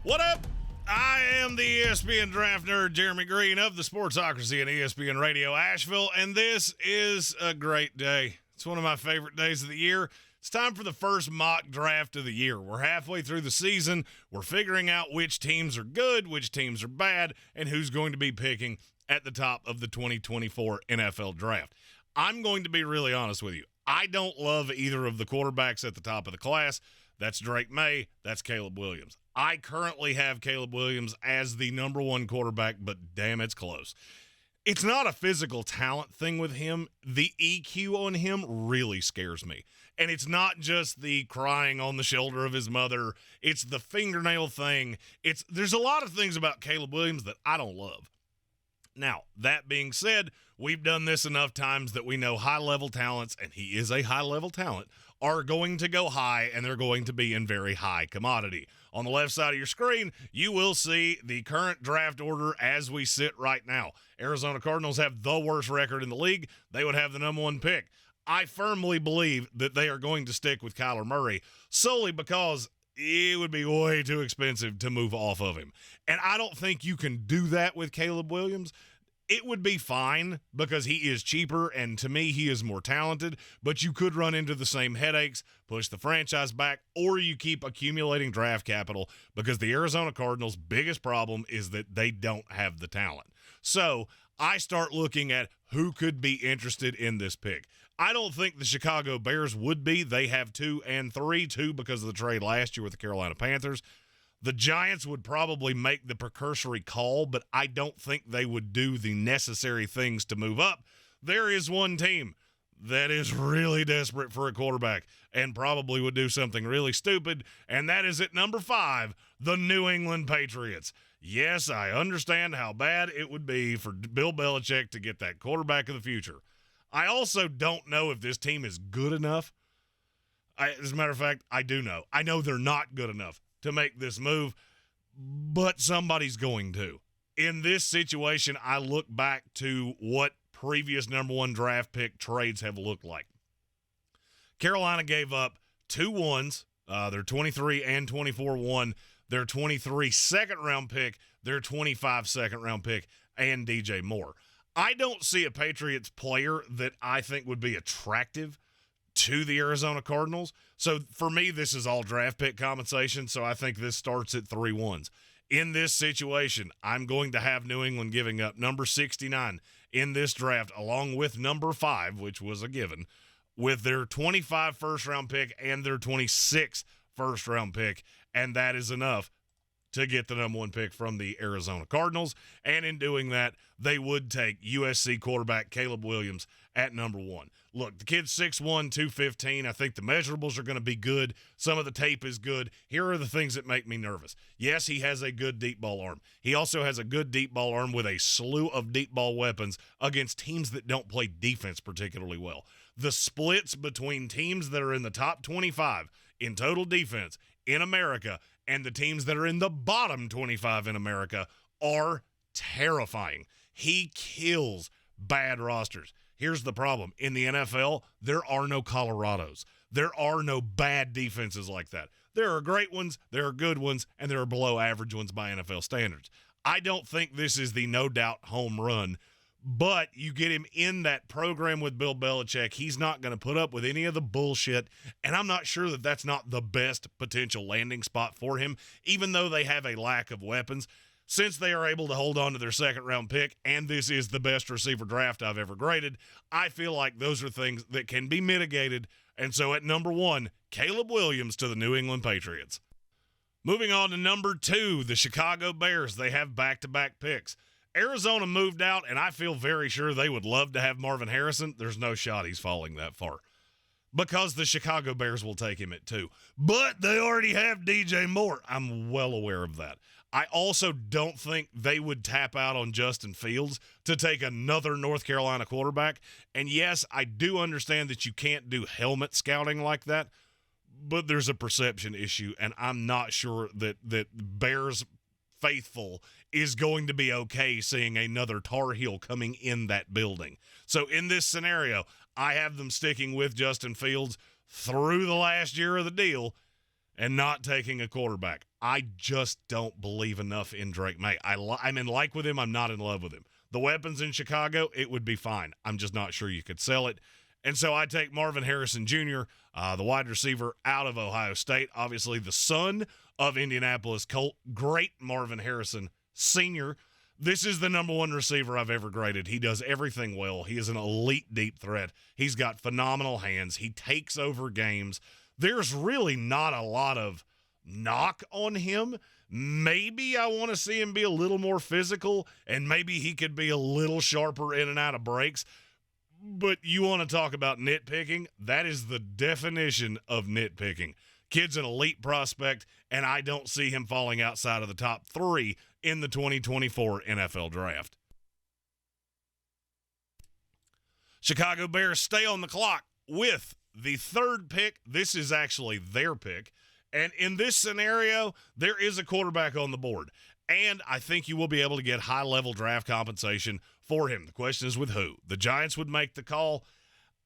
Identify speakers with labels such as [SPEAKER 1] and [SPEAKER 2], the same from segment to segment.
[SPEAKER 1] What up? I am the ESPN draft nerd, Jeremy Greene of the Sportsocracy and ESPN Radio Asheville, and this is a great day. It's one of my favorite days of the year. It's time for the first mock draft of the year. We're halfway through the season. We're figuring out which teams are good, which teams are bad, and who's going to be picking at the top of the 2024 NFL draft. I'm going to be really honest with you. I don't love either of the quarterbacks at the top of the class. That's Drake Maye. That's Caleb Williams. I currently have Caleb Williams as the number one quarterback, but damn, it's close. It's not a physical talent thing with him. The EQ on him really scares me. And it's not just the crying on the shoulder of his mother. It's the fingernail thing. There's a lot of things about Caleb Williams that I don't love. Now, that being said, we've done this enough times that we know high-level talents, and he is a high-level talent, are going to go high, and they're going to be in very high commodity. On the left side of your screen, you will see the current draft order as we sit right now. Arizona Cardinals have the worst record in the league. They would have the number one pick. I firmly believe that they are going to stick with Kyler Murray solely because it would be way too expensive to move off of him. And I don't think you can do that with Caleb Williams. It would be fine because he is cheaper, and to me, he is more talented, but you could run into the same headaches, push the franchise back, or you keep accumulating draft capital because the Arizona Cardinals' biggest problem is that they don't have the talent. So I start looking at who could be interested in this pick. I don't think the Chicago Bears would be. They have 2 and 3, 2 because of the trade last year with the Carolina Panthers. The Giants would probably make the precursory call, but I don't think they would do the necessary things to move up. There is one team that is really desperate for a quarterback and probably would do something really stupid, and that is at number 5, the New England Patriots. Yes, I understand how bad it would be for Bill Belichick to get that quarterback of the future. I also don't know if this team is good enough. As a matter of fact, I do know. I know they're not good enough to make this move, but somebody's going to. In this situation, I look back to what previous number one draft pick trades have looked like. Carolina gave up 2 ones, their 23 and 24 one, their 23 second-round pick, their 25 second-round pick, and DJ Moore. I don't see a Patriots player that I think would be attractive to the Arizona Cardinals. So for me, this is all draft pick compensation, so I think this starts at 3 ones. In this situation, I'm going to have New England giving up number 69 in this draft, along with number 5, which was a given, with their 25 first-round pick and their 26 first-round pick, and that is enough to get the number one pick from the Arizona Cardinals. And in doing that, they would take USC quarterback Caleb Williams at number 1. Look, the kid's 6'1", 215. I think the measurables are going to be good. Some of the tape is good. Here are the things that make me nervous. Yes, he has a good deep ball arm. He also has a good deep ball arm with a slew of deep ball weapons against teams that don't play defense particularly well. The splits between teams that are in the top 25 in total defense in America and the teams that are in the bottom 25 in America are terrifying. He kills bad rosters. Here's the problem. In the NFL, there are no Colorados. There are no bad defenses like that. There are great ones, there are good ones, and there are below average ones by NFL standards. I don't think this is the no doubt home run, but you get him in that program with Bill Belichick, he's not going to put up with any of the bullshit, and I'm not sure that that's not the best potential landing spot for him, even though they have a lack of weapons. Since they are able to hold on to their second-round pick, and this is the best receiver draft I've ever graded, I feel like those are things that can be mitigated. And so at number 1, Caleb Williams to the New England Patriots. Moving on to number 2, the Chicago Bears. They have back-to-back picks. Arizona moved out, and I feel very sure they would love to have Marvin Harrison. There's no shot he's falling that far because the Chicago Bears will take him at 2. But they already have DJ Moore. I'm well aware of that. I also don't think they would tap out on Justin Fields to take another North Carolina quarterback. And yes, I do understand that you can't do helmet scouting like that, but there's a perception issue, and I'm not sure that Bears faithful is going to be okay seeing another Tar Heel coming in that building. So in this scenario, I have them sticking with Justin Fields through the last year of the deal. and not taking a quarterback. I just don't believe enough in Drake Maye. I'm in like with him. I'm not in love with him. The weapons in Chicago, it would be fine. I'm just not sure you could sell it. And so I take Marvin Harrison Jr., the wide receiver out of Ohio State, obviously the son of Indianapolis Colt, great Marvin Harrison Sr. This is the number one receiver I've ever graded. He does everything well. He is an elite deep threat. He's got phenomenal hands. He takes over games. There's really not a lot of knock on him. Maybe I want to see him be a little more physical, and maybe he could be a little sharper in and out of breaks. But you want to talk about nitpicking? That is the definition of nitpicking. Kid's an elite prospect, and I don't see him falling outside of the top 3 in the 2024 NFL Draft. Chicago Bears stay on the clock with the 3rd pick. This is actually their pick. And in this scenario, there is a quarterback on the board. And I think you will be able to get high-level draft compensation for him. The question is with who? The Giants would make the call.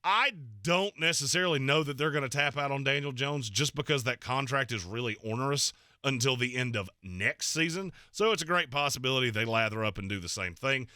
[SPEAKER 1] I don't necessarily know that they're going to tap out on Daniel Jones just because that contract is really onerous until the end of next season. So it's a great possibility they lather up and do the same thing.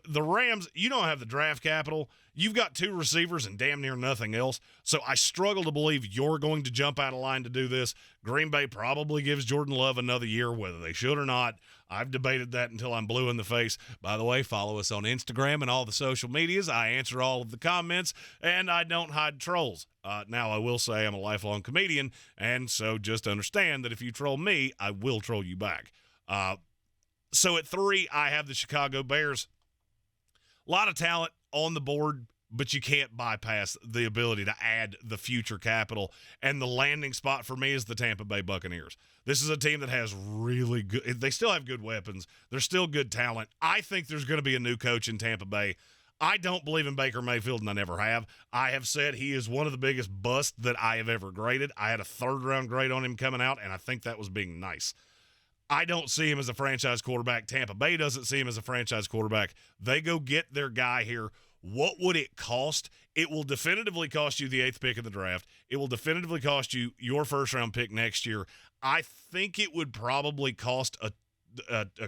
[SPEAKER 1] The Rams, you don't have the draft capital. You've got 2 receivers and damn near nothing else. So I struggle to believe you're going to jump out of line to do this. Green Bay probably gives Jordan Love another year, whether they should or not. I've debated that until I'm blue in the face. By the way, follow us on Instagram and all the social medias. I answer all of the comments, and I don't hide trolls. Now, I will say I'm a lifelong comedian, and so just understand that if you troll me, I will troll you back. So at 3, I have the Chicago Bears. A lot of talent on the board, but you can't bypass the ability to add the future capital. And the landing spot for me is the Tampa Bay Buccaneers. This is a team that has really good – they still have good weapons. They're still good talent. I think there's going to be a new coach in Tampa Bay. I don't believe in Baker Mayfield, and I never have. I have said he is one of the biggest busts that I have ever graded. I had a 3rd-round grade on him coming out, and I think that was being nice. I don't see him as a franchise quarterback. Tampa Bay doesn't see him as a franchise quarterback. They go get their guy here. What would it cost? It will definitively cost you the 8th pick in the draft. It will definitively cost you your 1st-round pick next year. I think it would probably cost a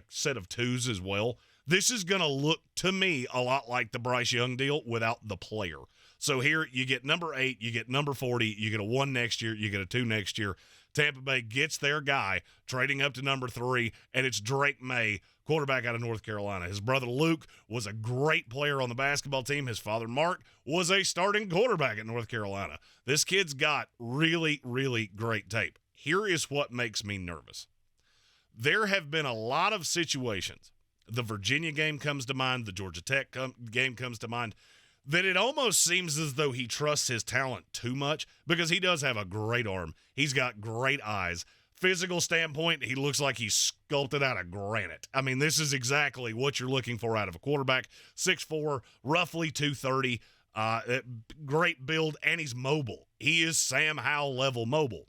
[SPEAKER 1] set of 2s as well. This is going to look, to me, a lot like the Bryce Young deal without the player. So here you get number 8, you get number 40, you get a 1 next year, you get a 2 next year. Tampa Bay gets their guy, trading up to number 3, and it's Drake Maye, quarterback out of North Carolina. His brother Luke was a great player on the basketball team. His father Mark was a starting quarterback at North Carolina. This kid's got really, really great tape. Here is what makes me nervous. There have been a lot of situations. The Virginia game comes to mind. The Georgia Tech game comes to mind. That it almost seems as though he trusts his talent too much because he does have a great arm. He's got great eyes. Physical standpoint, he looks like he's sculpted out of granite. I mean, this is exactly what you're looking for out of a quarterback. 6'4", roughly 230, great build, and he's mobile. He is Sam Howell level mobile.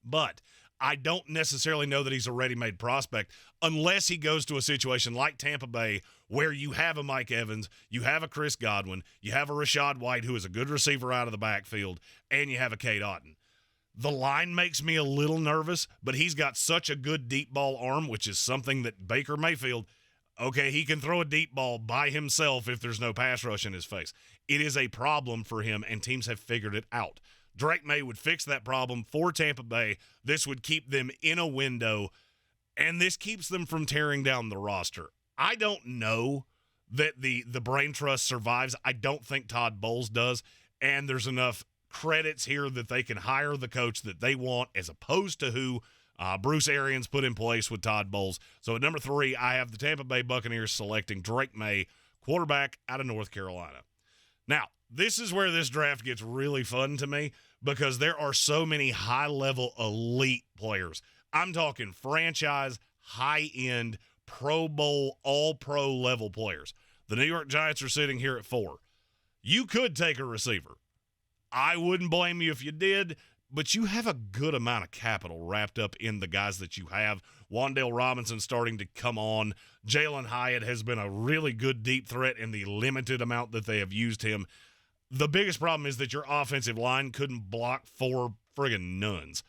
[SPEAKER 1] But I don't necessarily know that he's a ready-made prospect unless he goes to a situation like Tampa Bay where you have a Mike Evans, you have a Chris Godwin, you have a Rachaad White who is a good receiver out of the backfield, and you have a Cade Otton. The line makes me a little nervous, but he's got such a good deep ball arm, which is something that Baker Mayfield, okay, he can throw a deep ball by himself if there's no pass rush in his face. It is a problem for him, and teams have figured it out. Drake Maye would fix that problem for Tampa Bay. This would keep them in a window, and this keeps them from tearing down the roster. I don't know that the brain trust survives. I don't think Todd Bowles does, and there's enough credits here that they can hire the coach that they want as opposed to who Bruce Arians put in place with Todd Bowles. So at number 3, I have the Tampa Bay Buccaneers selecting Drake Maye, quarterback out of North Carolina. Now, this is where this draft gets really fun to me because there are so many high-level elite players. I'm talking franchise, high-end, Pro Bowl, all-pro level players. The New York Giants are sitting here at 4. You could take a receiver. I wouldn't blame you if you did, but you have a good amount of capital wrapped up in the guys that you have. Wan'Dale Robinson starting to come on. Jalen Hyatt has been a really good deep threat in the limited amount that they have used him. The biggest problem is that your offensive line couldn't block 4 friggin' nuns.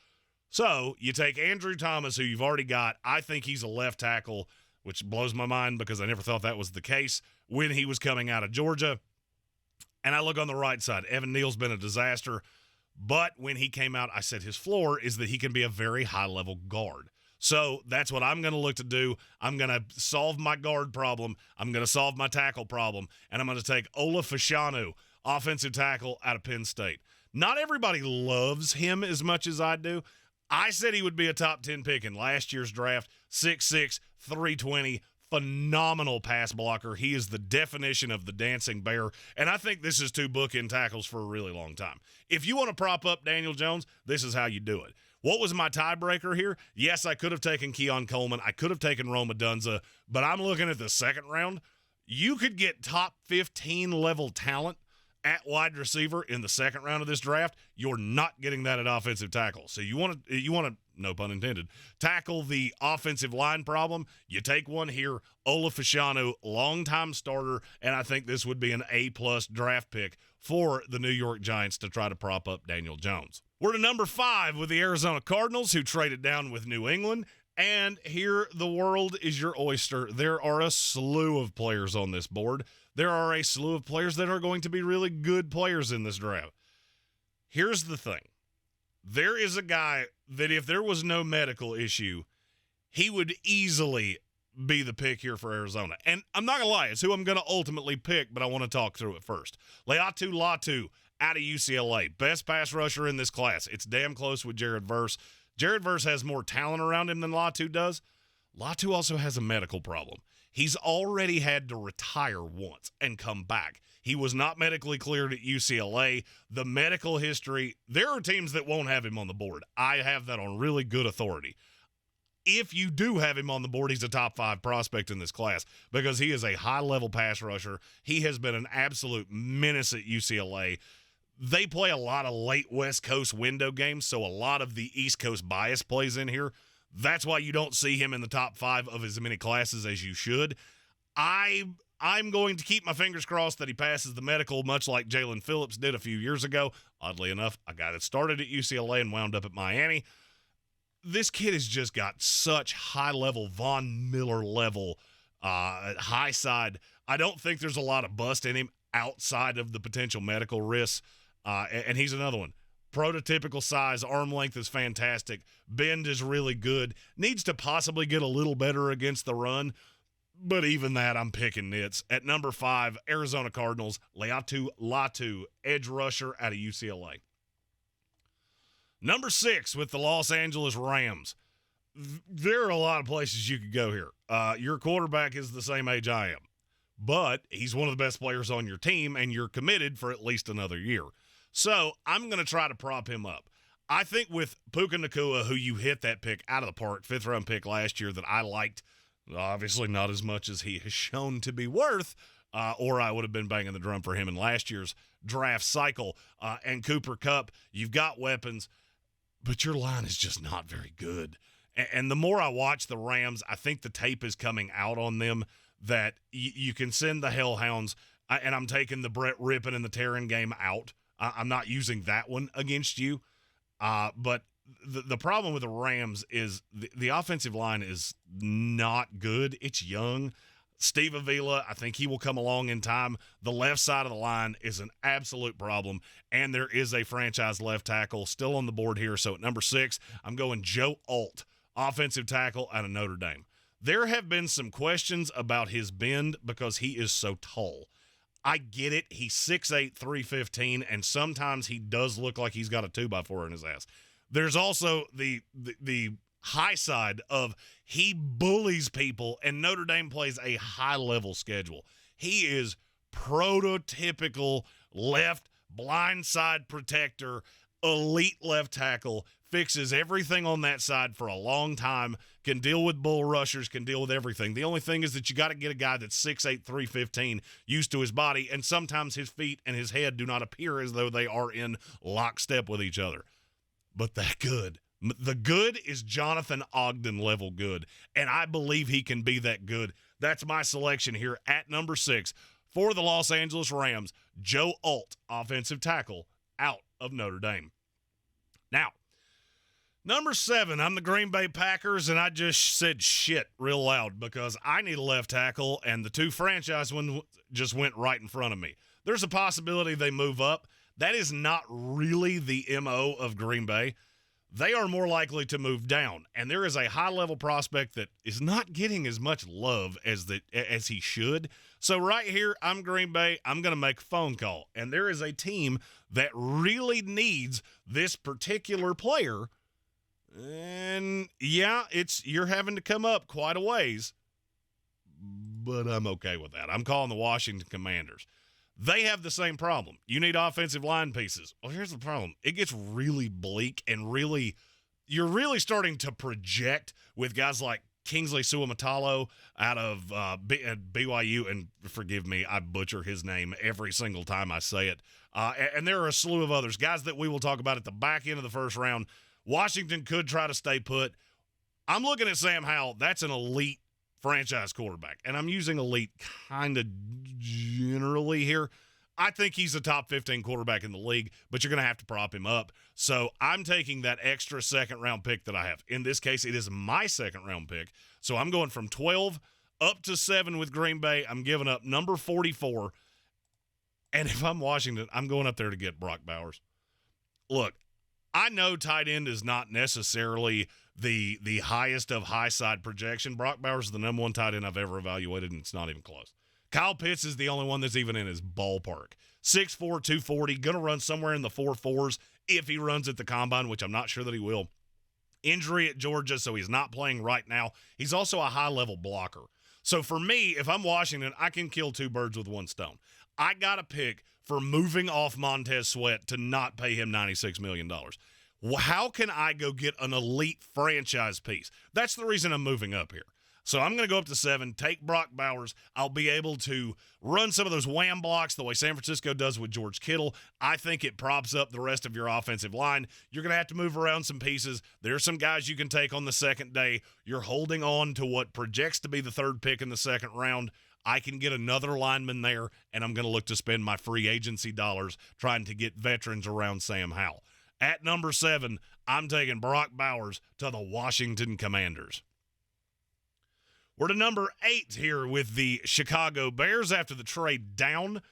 [SPEAKER 1] So you take Andrew Thomas, who you've already got. I think he's a left tackle, which blows my mind because I never thought that was the case when he was coming out of Georgia. And I look on the right side. Evan Neal's been a disaster. But when he came out, I said his floor is that he can be a very high-level guard. So that's what I'm going to look to do. I'm going to solve my guard problem. I'm going to solve my tackle problem. And I'm going to take Fashanu, offensive tackle out of Penn State. Not everybody loves him as much as I do. I said he would be a top 10 pick in last year's draft. 6'6", 320, phenomenal pass blocker. He is the definition of the dancing bear, and I think this is two bookend tackles for a really long time. If you want to prop up Daniel Jones, this is how you do it. What was my tiebreaker here? Yes, I could have taken Keon Coleman. I could have taken Odunze, but I'm looking at the second round. You could get top 15 level talent at wide receiver in the second round of this draft. You're not getting that at offensive tackle. So you want to, no pun intended, tackle the offensive line problem. You take one here, Fashanu, longtime starter, and I think this would be an A-plus draft pick for the New York Giants to try to prop up Daniel Jones. We're to number 5 with the Arizona Cardinals, who traded down with New England. And here the world is your oyster. There are a slew of players on this board. There are a slew of players that are going to be really good players in this draft. Here's the thing. There is a guy that if there was no medical issue, he would easily be the pick here for Arizona. And I'm not going to lie, it's who I'm going to ultimately pick, but I want to talk through it first. Latu out of UCLA. Best pass rusher in this class. It's damn close with Jared Verse. Jared Verse has more talent around him than Latu does. Latu also has a medical problem. He's already had to retire once and come back. He was not medically cleared at UCLA. The medical history, there are teams that won't have him on the board. I have that on really good authority. If you do have him on the board, he's a top 5 prospect in this class because he is a high-level pass rusher. He has been an absolute menace at UCLA. They play a lot of late West Coast window games, so a lot of the East Coast bias plays in here. That's why you don't see him in the top 5 of as many classes as you should. I'm going to keep my fingers crossed that he passes the medical, much like Jalen Phillips did a few years ago. Oddly enough, a guy that started at UCLA and wound up at Miami. This kid has just got such high-level, Von Miller-level, high side. I don't think there's a lot of bust in him outside of the potential medical risks, and he's another one. Prototypical size, arm length is fantastic. Bend is really good. Needs to possibly get a little better against the run, but even that, I'm picking nits. At number 5, Arizona Cardinals, Latu, edge rusher out of UCLA. Number 6 with the Los Angeles Rams. There are a lot of places you could go here. Your quarterback is the same age I am, but he's one of the best players on your team, and you're committed for at least another year. So I'm going to try to prop him up. I think with Puka Nacua, who you hit that pick out of the park, 5th-round pick last year that I liked, obviously not as much as he has shown to be worth, or I would have been banging the drum for him in last year's draft cycle. And Cooper Kupp, you've got weapons, but your line is just not very good. And the more I watch the Rams, I think the tape is coming out on them that you can send the Hellhounds, and I'm taking the Brett Rippon and the Terran game out. I'm not using that one against you. But the problem with the Rams is the offensive line is not good. It's young. Steve Avila, I think he will come along in time. The left side of the line is an absolute problem, and there is a franchise left tackle still on the board here. So at number 6, I'm going Joe Alt, offensive tackle out of Notre Dame. There have been some questions about his bend because he is so tall. I get it. He's 6'8", 315, and sometimes he does look like he's got a 2x4 in his ass. There's also the high side of he bullies people, and Notre Dame plays a high-level schedule. He is prototypical left blindside protector, elite left tackle, fixes everything on that side for a long time, can deal with bull rushers, can deal with everything. The only thing is that you got to get a guy that's 6'8", 315 used to his body, and sometimes his feet and his head do not appear as though they are in lockstep with each other. But that good. The good is Jonathan Ogden level good, and I believe he can be that good. That's my selection here at number 6 for the Los Angeles Rams, Joe Alt, offensive tackle out of Notre Dame. Now, Number 7, I'm the Green Bay Packers, and I just said shit real loud because I need a left tackle, and the two franchise ones just went right in front of me. There's a possibility they move up. That is not really the MO of Green Bay. They are more likely to move down, and there is a high-level prospect that is not getting as much love as he should. So right here, I'm Green Bay. I'm going to make a phone call, and there is a team that really needs this particular player. And yeah, you're having to come up quite a ways, but I'm okay with that. I'm calling the Washington Commanders. They have the same problem. You need offensive line pieces. Well, here's the problem. It gets really bleak and you're really starting to project with guys like Kingsley Suamatalo out of BYU, and forgive me, I butcher his name every single time I say it. And there are a slew of others, guys that we will talk about at the back end of the first round. Washington could try to stay put. I'm looking at Sam Howell. That's an elite franchise quarterback, and I'm using elite kind of generally here. I think he's a top 15 quarterback in the league, but you're going to have to prop him up. So I'm taking that extra second-round pick that I have. In this case, it is my second-round pick. So I'm going from 12 up to 7 with Green Bay. I'm giving up number 44. And if I'm Washington, I'm going up there to get Brock Bowers. Look, I know tight end is not necessarily the highest of high side projection. Brock Bowers is the number 1 tight end I've ever evaluated, and it's not even close. Kyle Pitts is the only one that's even in his ballpark. 6'4", 240, going to run somewhere in the 4.4s if he runs at the combine, which I'm not sure that he will. Injury at Georgia, so he's not playing right now. He's also a high-level blocker. So for me, if I'm Washington, I can kill 2 birds with 1 stone. I got a pick for moving off Montez Sweat to not pay him $96 million. How can I go get an elite franchise piece? That's the reason I'm moving up here. So I'm going to go up to 7, take Brock Bowers. I'll be able to run some of those wham blocks the way San Francisco does with George Kittle. I think it props up the rest of your offensive line. You're going to have to move around some pieces. There's some guys you can take on the second day. You're holding on to what projects to be the 3rd pick in the second round. I can get another lineman there, and I'm going to look to spend my free agency dollars trying to get veterans around Sam Howell. At number 7, I'm taking Brock Bowers to the Washington Commanders. We're to number 8 here with the Chicago Bears after the trade down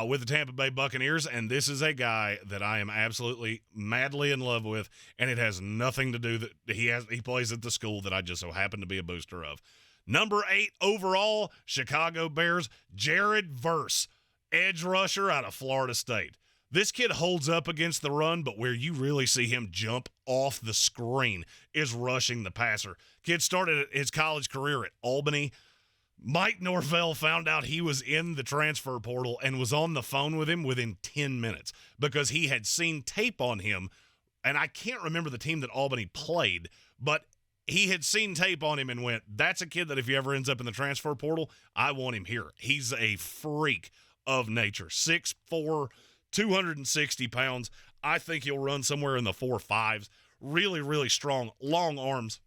[SPEAKER 1] with the Tampa Bay Buccaneers, and this is a guy that I am absolutely madly in love with, and it has nothing to do that he plays at the school that I just so happen to be a booster of. Number 8 overall, Chicago Bears, Jared Verse, edge rusher out of Florida State. This kid holds up against the run, but where you really see him jump off the screen is rushing the passer. Kid started his college career at Albany. Mike Norvell found out he was in the transfer portal and was on the phone with him within 10 minutes because he had seen tape on him, and I can't remember the team that Albany played, but he had seen tape on him and went, that's a kid that if he ever ends up in the transfer portal, I want him here. He's a freak of nature. 6'4", 260 pounds. I think he'll run somewhere in the 4.5s. Really, really strong, long arms.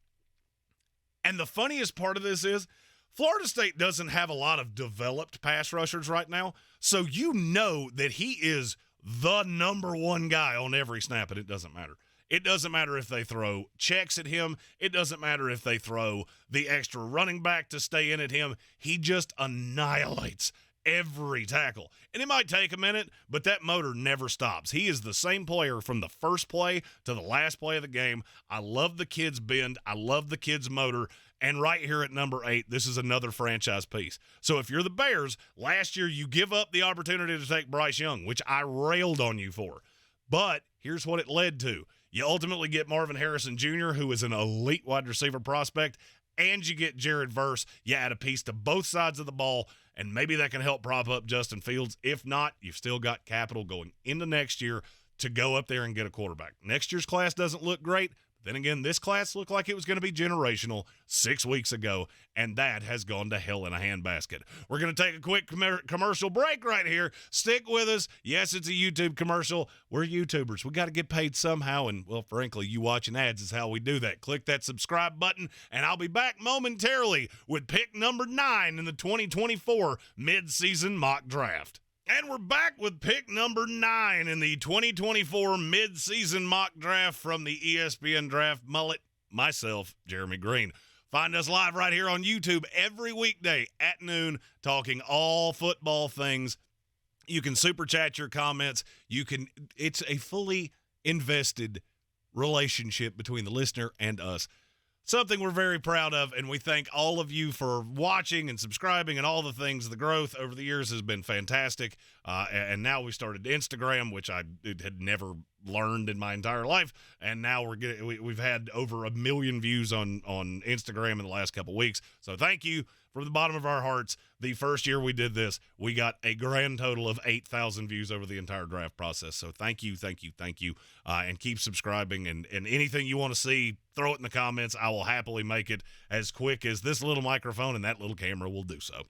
[SPEAKER 1] And the funniest part of this is Florida State doesn't have a lot of developed pass rushers right now, so you know that he is the number 1 guy on every snap, and it doesn't matter. It doesn't matter if they throw checks at him. It doesn't matter if they throw the extra running back to stay in at him. He just annihilates every tackle. And it might take a minute, but that motor never stops. He is the same player from the first play to the last play of the game. I love the kid's bend. I love the kid's motor. And right here at number 8, this is another franchise piece. So if you're the Bears, last year you give up the opportunity to take Bryce Young, which I railed on you for. But here's what it led to. You ultimately get Marvin Harrison Jr., who is an elite wide receiver prospect, and you get Jared Verse. You add a piece to both sides of the ball, and maybe that can help prop up Justin Fields. If not, you've still got capital going into next year to go up there and get a quarterback. Next year's class doesn't look great. Then again, this class looked like it was going to be generational 6 weeks ago, and that has gone to hell in a handbasket. We're going to take a quick commercial break right here. Stick with us. Yes, it's a YouTube commercial. We're YouTubers. We got to get paid somehow, and, well, frankly, you watching ads is how we do that. Click that subscribe button, and I'll be back momentarily with pick number 9 in the 2024 midseason mock draft. And we're back with pick number 9 in the 2024 midseason mock draft from the ESPN Draft Mullet. Myself, Jeremy Greene. Find us live right here on YouTube every weekday at noon, talking all football things. You can super chat your comments. It's a fully invested relationship between the listener and us. Something we're very proud of, and we thank all of you for watching and subscribing and all the things. The growth over the years has been fantastic, and now we started Instagram, which I had never learned in my entire life, and now we've had over 1 million views on Instagram in the last couple weeks. So thank you from the bottom of our hearts. The first year we did this, we got a grand total of 8,000 views over the entire draft process. So thank you, and keep subscribing. And anything you want to see, throw it in the comments. I will happily make it as quick as this little microphone and that little camera will do so.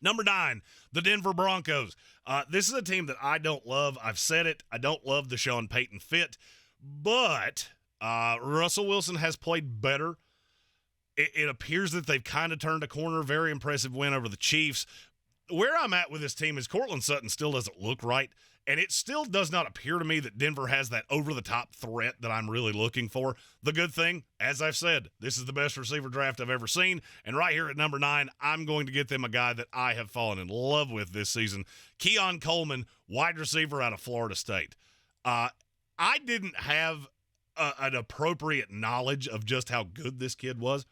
[SPEAKER 1] Number 9, the Denver Broncos. This is a team that I don't love. I've said it. I don't love the Sean Payton fit. But Russell Wilson has played better. It appears that they've kind of turned a corner. Very impressive win over the Chiefs. Where I'm at with this team is Courtland Sutton still doesn't look right, and it still does not appear to me that Denver has that over-the-top threat that I'm really looking for. The good thing, as I've said, this is the best receiver draft I've ever seen, and right here at number 9, I'm going to get them a guy that I have fallen in love with this season, Keon Coleman, wide receiver out of Florida State. I didn't have an appropriate knowledge of just how good this kid was.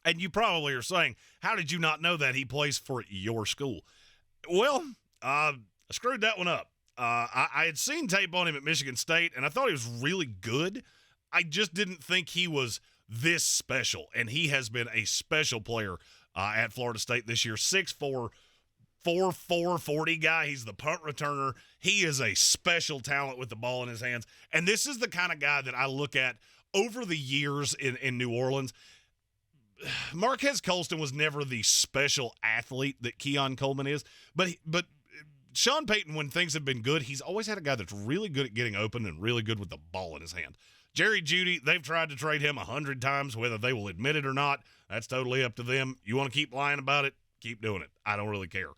[SPEAKER 1] And you probably are saying, how did you not know that he plays for your school? Well, I screwed that one up. I had seen tape on him at Michigan State, and I thought he was really good. I just didn't think he was this special, and he has been a special player at Florida State this year. 6'4", 4'4", 40 guy. He's the punt returner. He is a special talent with the ball in his hands. And this is the kind of guy that I look at over the years in New Orleans. Marquez Colston was never the special athlete that Keon Coleman is, but Sean Payton, when things have been good, he's always had a guy that's really good at getting open and really good with the ball in his hand. Jerry Jeudy, they've tried to trade him 100 times, whether they will admit it or not. That's totally up to them. You want to keep lying about it? Keep doing it. I don't really care.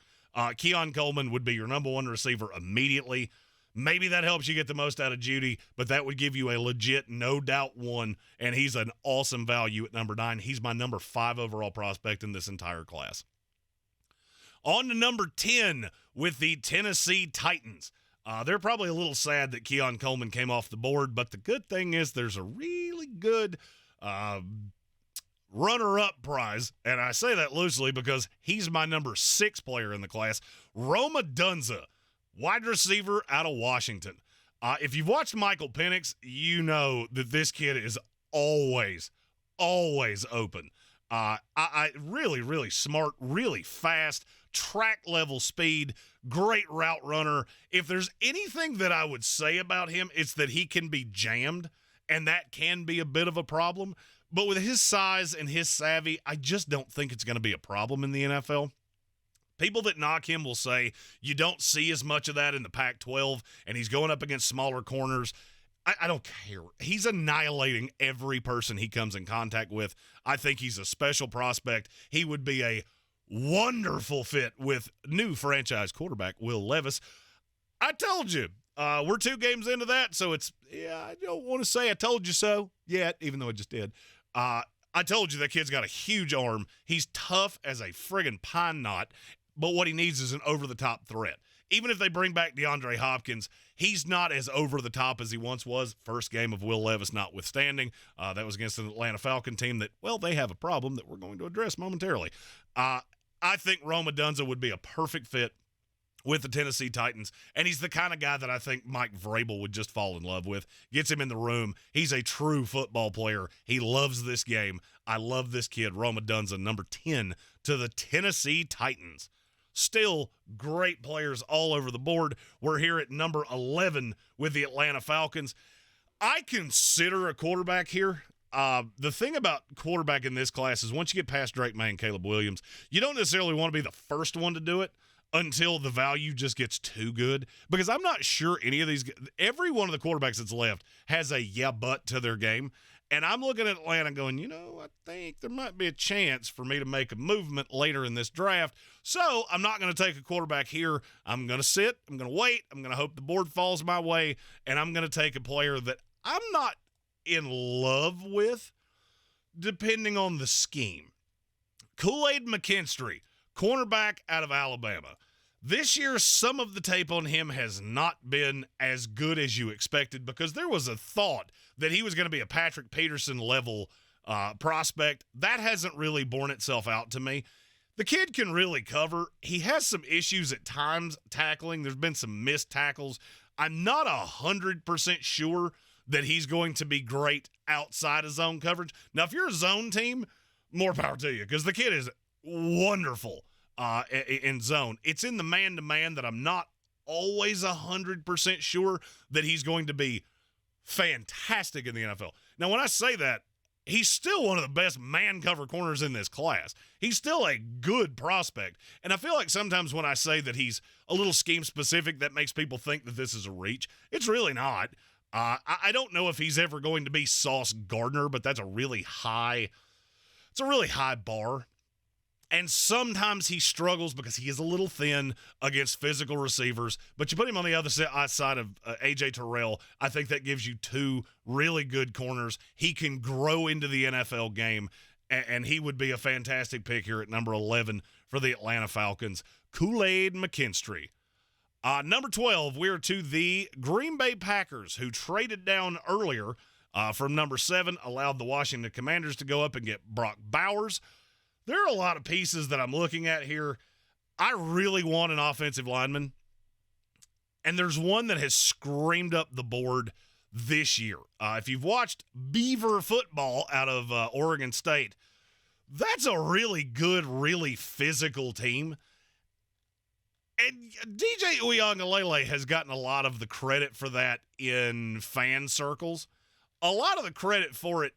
[SPEAKER 1] Keon Coleman would be your number 1 receiver immediately. Maybe that helps you get the most out of Jeudy, but that would give you a legit, no doubt 1, and he's an awesome value at number 9. He's my number 5 overall prospect in this entire class. On to number 10 with the Tennessee Titans. They're probably a little sad that Keon Coleman came off the board, but the good thing is there's a really good runner-up prize, and I say that loosely because he's my number 6 player in the class, Rome Odunze. Wide receiver out of Washington. If you've watched Michael Penix, you know that this kid is always open. I really, really smart, really fast, track level speed, great route runner. If there's anything that I would say about him, it's that he can be jammed, and that can be a bit of a problem. But with his size and his savvy, I just don't think it's going to be a problem in the NFL. People that knock him will say you don't see as much of that in the Pac-12, and he's going up against smaller corners. I don't care. He's annihilating every person he comes in contact with. I think he's a special prospect. He would be a wonderful fit with new franchise quarterback Will Levis. I told you. We're 2 games into that, so I don't want to say I told you so yet, even though I just did. I told you that kid's got a huge arm. He's tough as a friggin' pine knot. But what he needs is an over-the-top threat. Even if they bring back DeAndre Hopkins, he's not as over-the-top as he once was. First game of Will Levis notwithstanding. That was against an Atlanta Falcon team that, well, they have a problem that we're going to address momentarily. I think Rome Odunze would be a perfect fit with the Tennessee Titans, and he's the kind of guy that I think Mike Vrabel would just fall in love with. Gets him in the room. He's a true football player. He loves this game. I love this kid, Rome Odunze, number 10 to the Tennessee Titans. Still great players all over the board. We're here at number 11 with the Atlanta Falcons. I consider a quarterback here. The thing about quarterback in this class is once you get past Drake May and Caleb Williams, you don't necessarily want to be the first one to do it until the value just gets too good. Because I'm not sure any of these – every one of the quarterbacks that's left has a yeah but to their game. And I'm looking at Atlanta going, I think there might be a chance for me to make a movement later in this draft. So I'm not going to take a quarterback here. I'm going to sit. I'm going to wait. I'm going to hope the board falls my way. And I'm going to take a player that I'm not in love with, depending on the scheme. Kool-Aid McKinstry, cornerback out of Alabama. This year, some of the tape on him has not been as good as you expected because there was a thought that he was going to be a Patrick Peterson level prospect. That hasn't really borne itself out to me. The kid can really cover. He has some issues at times tackling. There's been some missed tackles. I'm not 100% sure that he's going to be great outside of zone coverage. Now, if you're a zone team, more power to you because the kid is wonderful in zone. It's in the man-to-man that I'm not always 100% sure that he's going to be fantastic in the NFL. Now, when I say that, he's still one of the best man-cover corners in this class. He's still a good prospect. And I feel like sometimes when I say that he's a little scheme-specific, that makes people think that this is a reach. It's really not. I don't know if he's ever going to be Sauce Gardner, but that's a really high bar. And sometimes he struggles because he is a little thin against physical receivers. But you put him on the other side of A.J. Terrell, I think that gives you two really good corners. He can grow into the NFL game, and he would be a fantastic pick here at number 11 for the Atlanta Falcons. Kool-Aid McKinstry. Number 12, we're to the Green Bay Packers, who traded down earlier from number 7, allowed the Washington Commanders to go up and get Brock Bowers. There are a lot of pieces that I'm looking at here. I really want an offensive lineman, and there's one that has screamed up the board this year. If you've watched Beaver football out of Oregon State, that's a really good, really physical team. And DJ Uiagalelei has gotten a lot of the credit for that in fan circles. A lot of the credit for it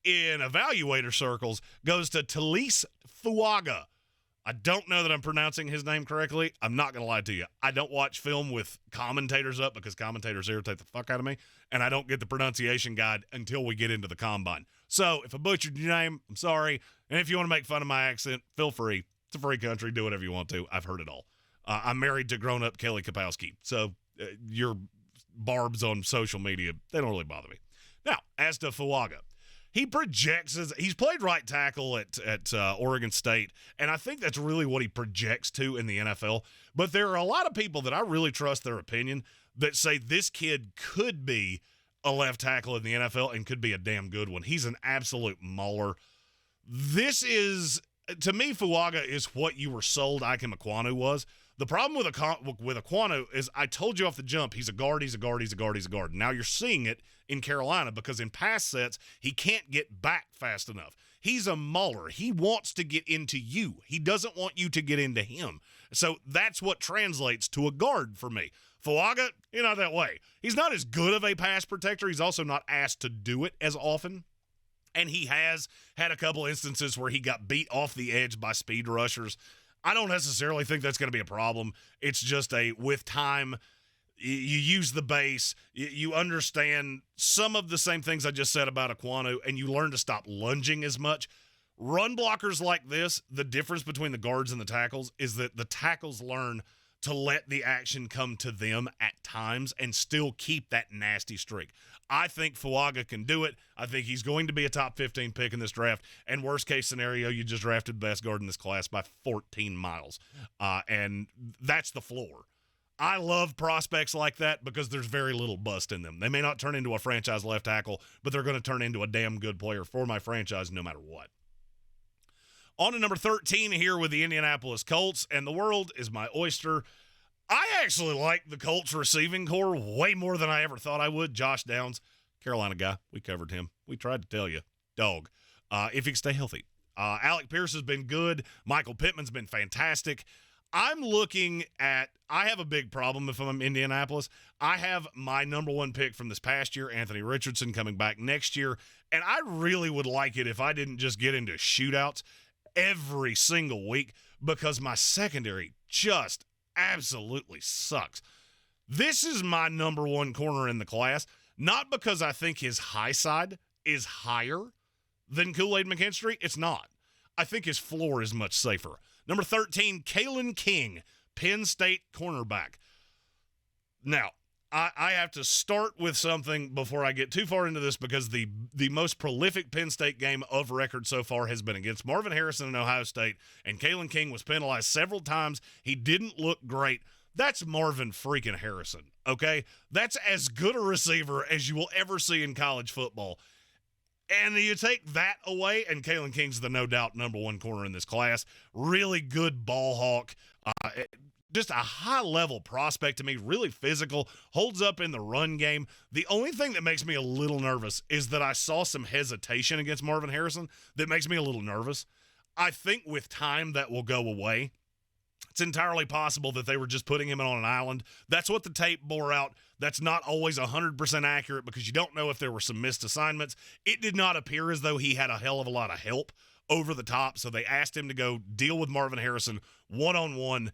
[SPEAKER 1] in evaluator circles goes to Taliese Fuaga. I don't know that I'm pronouncing his name correctly. I'm not going to lie to you. I don't watch film with commentators up because commentators irritate the fuck out of me, and I don't get the pronunciation guide until we get into the combine. So if I butchered your name, I'm sorry. And if you want to make fun of my accent, feel free. It's a free country. Do whatever you want to. I've heard it all. I'm married to grown-up Kelly Kapowski, so your barbs on social media, they don't really bother me. Now, as to Fuaga, he projects he's played right tackle at Oregon State, and I think that's really what he projects to in the NFL. But there are a lot of people that I really trust their opinion that say this kid could be a left tackle in the NFL and could be a damn good one. He's an absolute mauler. This is, to me, Fuaga is what you were sold Ikem Ekwonu was. The problem with Ekwonu is I told you off the jump, he's a guard. Now you're seeing it in Carolina because in pass sets, he can't get back fast enough. He's a mauler. He wants to get into you. He doesn't want you to get into him. So that's what translates to a guard for me. Fuaga, not that way. He's not as good of a pass protector. He's also not asked to do it as often. And he has had a couple instances where he got beat off the edge by speed rushers. I don't necessarily think that's going to be a problem. It's just with time, you use the base, you understand some of the same things I just said about Ekwonu, and you learn to stop lunging as much. Run blockers like this, the difference between the guards and the tackles is that the tackles learn to let the action come to them at times and still keep that nasty streak. I think Fuaga can do it. I think he's going to be a top 15 pick in this draft. And worst case scenario, you just drafted the best guard in this class by 14 miles. And that's the floor. I love prospects like that because there's very little bust in them. They may not turn into a franchise left tackle, but they're going to turn into a damn good player for my franchise no matter what. On to number 13 here with the Indianapolis Colts, and the world is my oyster. I actually like the Colts receiving core way more than I ever thought I would. Josh Downs, Carolina guy. We covered him. We tried to tell you. Dog. If he can stay healthy. Alec Pierce has been good. Michael Pittman's been fantastic. I'm looking at – I have a big problem if I'm Indianapolis. I have my number one pick from this past year, Anthony Richardson, coming back next year, and I really would like it if I didn't just get into shootouts every single week because my secondary just absolutely sucks. This is my number one corner in the class, not because I think his high side is higher than Kool-Aid McKinstry. It's not. I think his floor is much safer. Number 13, Kalen King, Penn State cornerback. Now, I have to start with something before I get too far into this because the most prolific Penn State game of record so far has been against Marvin Harrison and Ohio State, and Kalen King was penalized several times. He didn't look great. That's Marvin freaking Harrison, okay? That's as good a receiver as you will ever see in college football. And you take that away, and Kalen King's the no-doubt number one corner in this class. Really good ball hawk. Just a high-level prospect to me, really physical, holds up in the run game. The only thing that makes me a little nervous is that I saw some hesitation against Marvin Harrison that makes me a little nervous. I think with time that will go away. It's entirely possible that they were just putting him on an island. That's what the tape bore out. That's not always 100% accurate because you don't know if there were some missed assignments. It did not appear as though he had a hell of a lot of help over the top, so they asked him to go deal with Marvin Harrison one-on-one.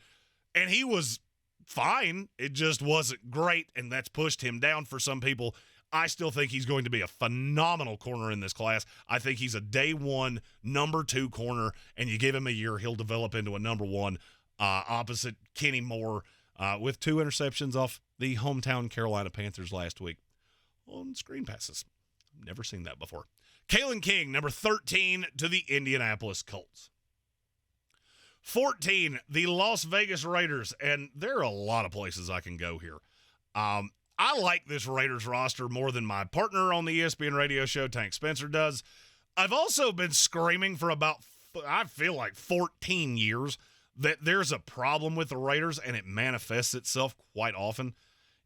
[SPEAKER 1] And he was fine. It just wasn't great, and that's pushed him down for some people. I still think he's going to be a phenomenal corner in this class. I think he's a day one, number two corner, and you give him a year, he'll develop into a number one opposite Kenny Moore with 2 interceptions off the hometown Carolina Panthers last week on screen passes. Never seen that before. Kalen King, number 13 to the Indianapolis Colts. 14, the Las Vegas Raiders, and there are a lot of places I can go here. I like this Raiders roster more than my partner on the ESPN radio show, Tank Spencer, does. I've also been screaming for about, I feel like 14 years that there's a problem with the Raiders, and it manifests itself quite often.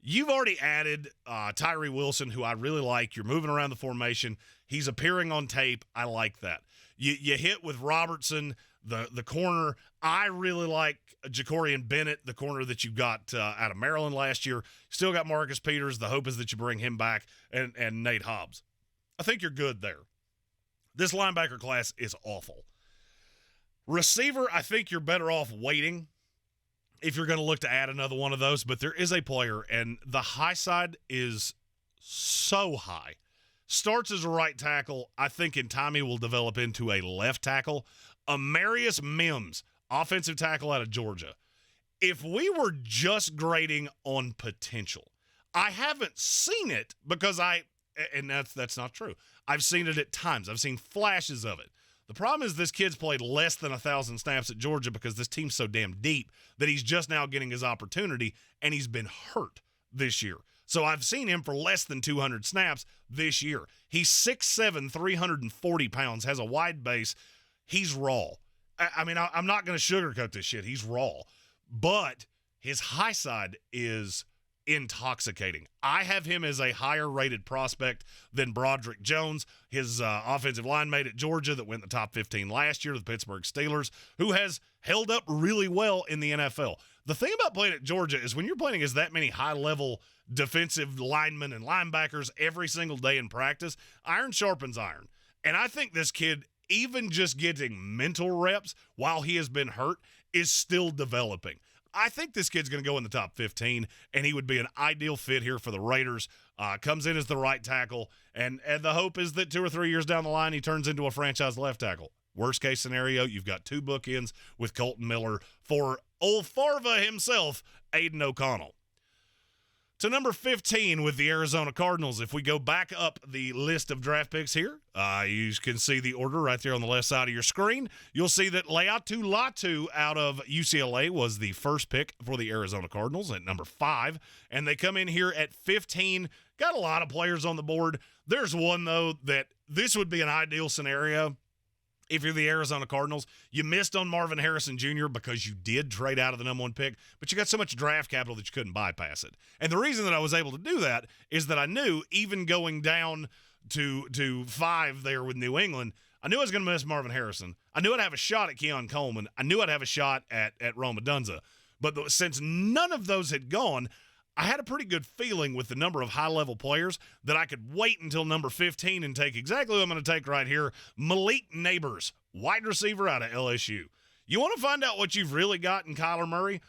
[SPEAKER 1] You've already added Tyree Wilson, who I really like. You're moving around the formation. He's appearing on tape. I like that. You hit with Robertson, the corner. I really like Jacorian Bennett, the corner that you got out of Maryland last year. Still got Marcus Peters. The hope is that you bring him back, and Nate Hobbs. I think you're good there. This linebacker class is awful. Receiver, I think you're better off waiting if you're going to look to add another one of those, but there is a player, and the high side is so high. Starts as a right tackle. I think in time he will develop into a left tackle. Amarius Mims, offensive tackle out of Georgia. If we were just grading on potential, I haven't seen it because and that's not true. I've seen it at times. I've seen flashes of it. The problem is this kid's played less than 1,000 snaps at Georgia because this team's so damn deep that he's just now getting his opportunity, and he's been hurt this year. So I've seen him for less than 200 snaps this year. He's 6'7", 340 pounds, has a wide base. He's raw. I mean, I'm not going to sugarcoat this shit. He's raw. But his high side is intoxicating. I have him as a higher rated prospect than Broderick Jones, his offensive line mate at Georgia that went in the top 15 last year to the Pittsburgh Steelers, who has held up really well in the NFL. The thing about playing at Georgia is when you're playing as that many high-level defensive linemen and linebackers every single day in practice, iron sharpens iron. And I think this kid, even just getting mental reps while he has been hurt, is still developing. I think this kid's going to go in the top 15, and he would be an ideal fit here for the Raiders. Comes in as the right tackle, and the hope is that 2 or 3 years down the line, he turns into a franchise left tackle. Worst case scenario, you've got 2 bookends with Colton Miller for old Farva himself, Aiden O'Connell. To number 15 with the Arizona Cardinals. If we go back up the list of draft picks here, you can see the order right there on the left side of your screen. You'll see that Latu out of UCLA was the first pick for the Arizona Cardinals at number 5, and they come in here at 15. Got a lot of players on the board. There's one, though, that this would be an ideal scenario. If you're the Arizona Cardinals, you missed on Marvin Harrison Jr. because you did trade out of the number 1 pick, but you got so much draft capital that you couldn't bypass it. And the reason that I was able to do that is that I knew, even going down to 5 there with New England, I knew I was going to miss Marvin Harrison. I knew I'd have a shot at Keon Coleman. I knew I'd have a shot at Odunze. But since none of those had gone, I had a pretty good feeling with the number of high-level players that I could wait until number 15 and take exactly what I'm going to take right here, Malik Neighbors, wide receiver out of LSU. You want to find out what you've really got in Kyler Murray?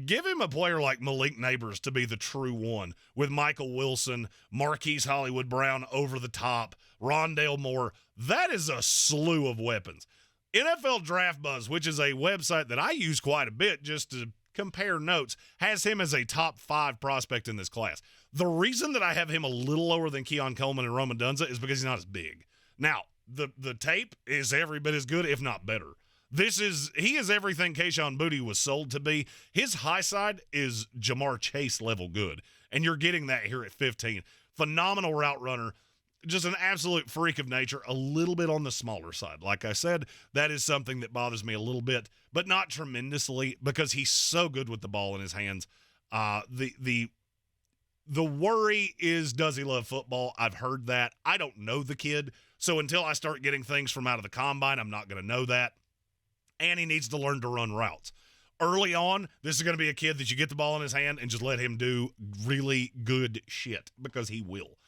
[SPEAKER 1] Give him a player like Malik Neighbors to be the true one, with Michael Wilson, Marquise Hollywood Brown over the top, Rondale Moore. That is a slew of weapons. NFL Draft Buzz, which is a website that I use quite a bit just to compare notes, has him as a top 5 prospect in this class. The reason that I have him a little lower than Keon Coleman and Rome Odunze is because he's not as big. Now, the tape is every bit as good, if not better. He is everything Kayshon Boutte was sold to be. His high side is Jamar Chase level good, and you're getting that here at 15. Phenomenal route runner, just an absolute freak of nature, a little bit on the smaller side. Like I said, that is something that bothers me a little bit, but not tremendously because he's so good with the ball in his hands. The worry is, does he love football? I've heard that. I don't know the kid, so until I start getting things from out of the combine, I'm not going to know that. And he needs to learn to run routes. Early on, this is going to be a kid that you get the ball in his hand and just let him do really good shit, because he will.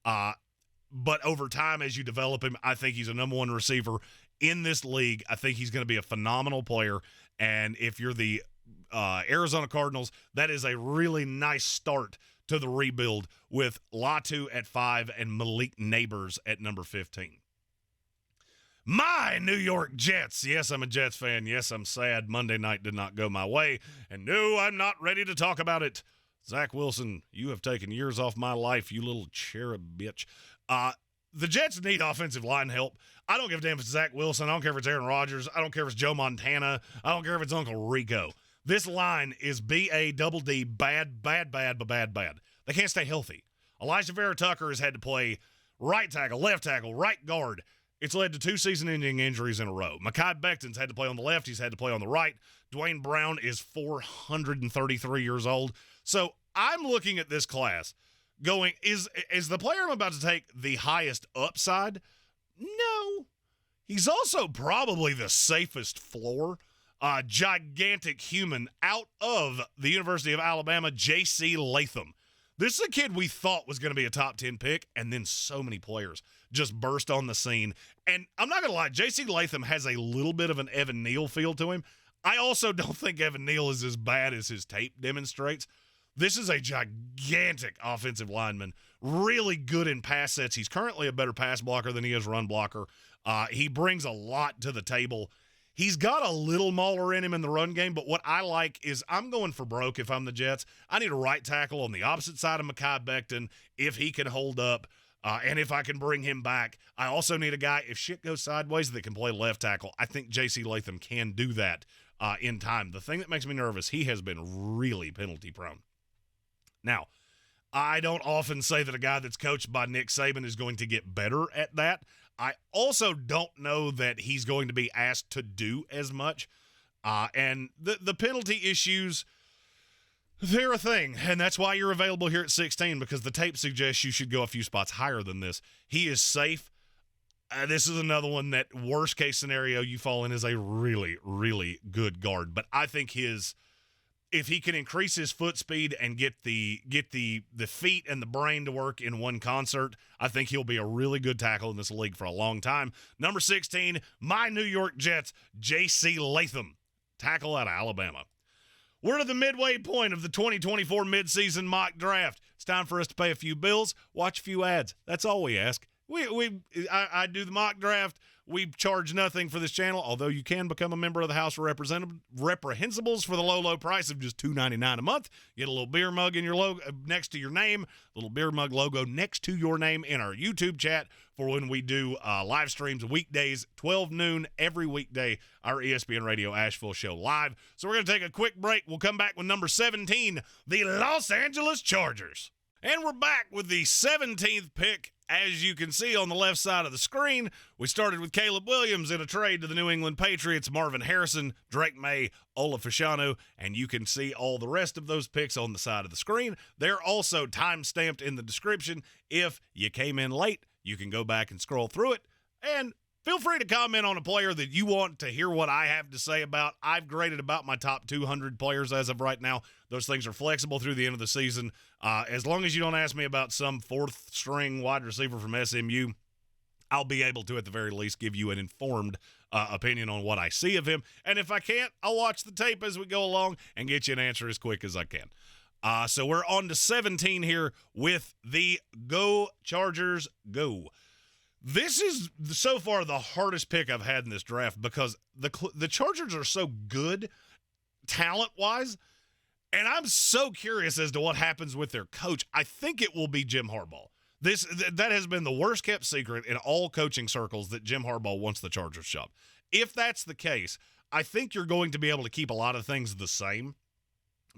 [SPEAKER 1] But over time, as you develop him, I think he's a number 1 receiver in this league. I think he's going to be a phenomenal player. And if you're the Arizona Cardinals, that is a really nice start to the rebuild with Latu at 5 and Malik Neighbors at number 15. My New York Jets. Yes, I'm a Jets fan. Yes, I'm sad Monday night did not go my way. And no, I'm not ready to talk about it. Zach Wilson, you have taken years off my life, you little cherub bitch. The Jets need offensive line help. I don't give a damn if it's Zach Wilson. I don't care if it's Aaron Rodgers. I don't care if it's Joe Montana. I don't care if it's Uncle Rico. This line is B-A-D-D, bad. They can't stay healthy. Elijah Vera Tucker has had to play right tackle, left tackle, right guard. It's led to 2 season-ending injuries in a row. Mekhi Becton's had to play on the left. He's had to play on the right. Dwayne Brown is 433 years old. So I'm looking at this class going, is the player I'm about to take the highest upside? No. He's also probably the safest floor. Gigantic human out of the University of Alabama, J.C. Latham. This is a kid we thought was going to be a top 10 pick, and then so many players just burst on the scene. And I'm not going to lie, J.C. Latham has a little bit of an Evan Neal feel to him. I also don't think Evan Neal is as bad as his tape demonstrates. This is a gigantic offensive lineman, really good in pass sets. He's currently a better pass blocker than he is run blocker. He brings a lot to the table. He's got a little mauler in him in the run game, but what I like is I'm going for broke if I'm the Jets. I need a right tackle on the opposite side of Mekhi Becton if he can hold up. And if I can bring him back, I also need a guy, if shit goes sideways, that can play left tackle. I think J.C. Latham can do that in time. The thing that makes me nervous, he has been really penalty prone. Now, I don't often say that a guy that's coached by Nick Saban is going to get better at that. I also don't know that he's going to be asked to do as much. And the penalty issues, they're a thing, and that's why you're available here at 16, because the tape suggests you should go a few spots higher than this. He is safe. This is another one that worst case scenario you fall in is a really, really good guard. But I think if he can increase his foot speed and get the feet and the brain to work in one concert, I think he'll be a really good tackle in this league for a long time. Number 16, my New York Jets, J.C. Latham, tackle out of Alabama. We're to the midway point of the 2024 midseason mock draft. It's time for us to pay a few bills, watch a few ads. That's all we ask. I do the mock draft. We charge nothing for this channel, although you can become a member of the House of Reprehensibles for the low price of just $2.99 a month. Get a little beer mug in your logo next to your name, a little beer mug logo next to your name in our YouTube chat for when we do live streams weekdays, 12 noon every weekday, our ESPN Radio Asheville show live. So we're going to take a quick break. We'll come back with number 17, the Los Angeles Chargers. And we're back with the 17th pick. As you can see on the left side of the screen, we started with Caleb Williams in a trade to the New England Patriots, Marvin Harrison, Drake Maye, Ola Fashanu, and you can see all the rest of those picks on the side of the screen. They're also time-stamped in the description. If you came in late, you can go back and scroll through it, and feel free to comment on a player that you want to hear what I have to say about. I've graded about my top 200 players as of right now. Those things are flexible through the end of the season. As long as you don't ask me about some fourth-string wide receiver from SMU, I'll be able to, at the very least, give you an informed opinion on what I see of him. And if I can't, I'll watch the tape as we go along and get you an answer as quick as I can. So we're on to 17 here with the Go Chargers Go. This is so far the hardest pick I've had in this draft because the Chargers are so good talent-wise, and I'm so curious as to what happens with their coach. I think it will be Jim Harbaugh. That has been the worst-kept secret in all coaching circles that Jim Harbaugh wants the Chargers job. If that's the case, I think you're going to be able to keep a lot of things the same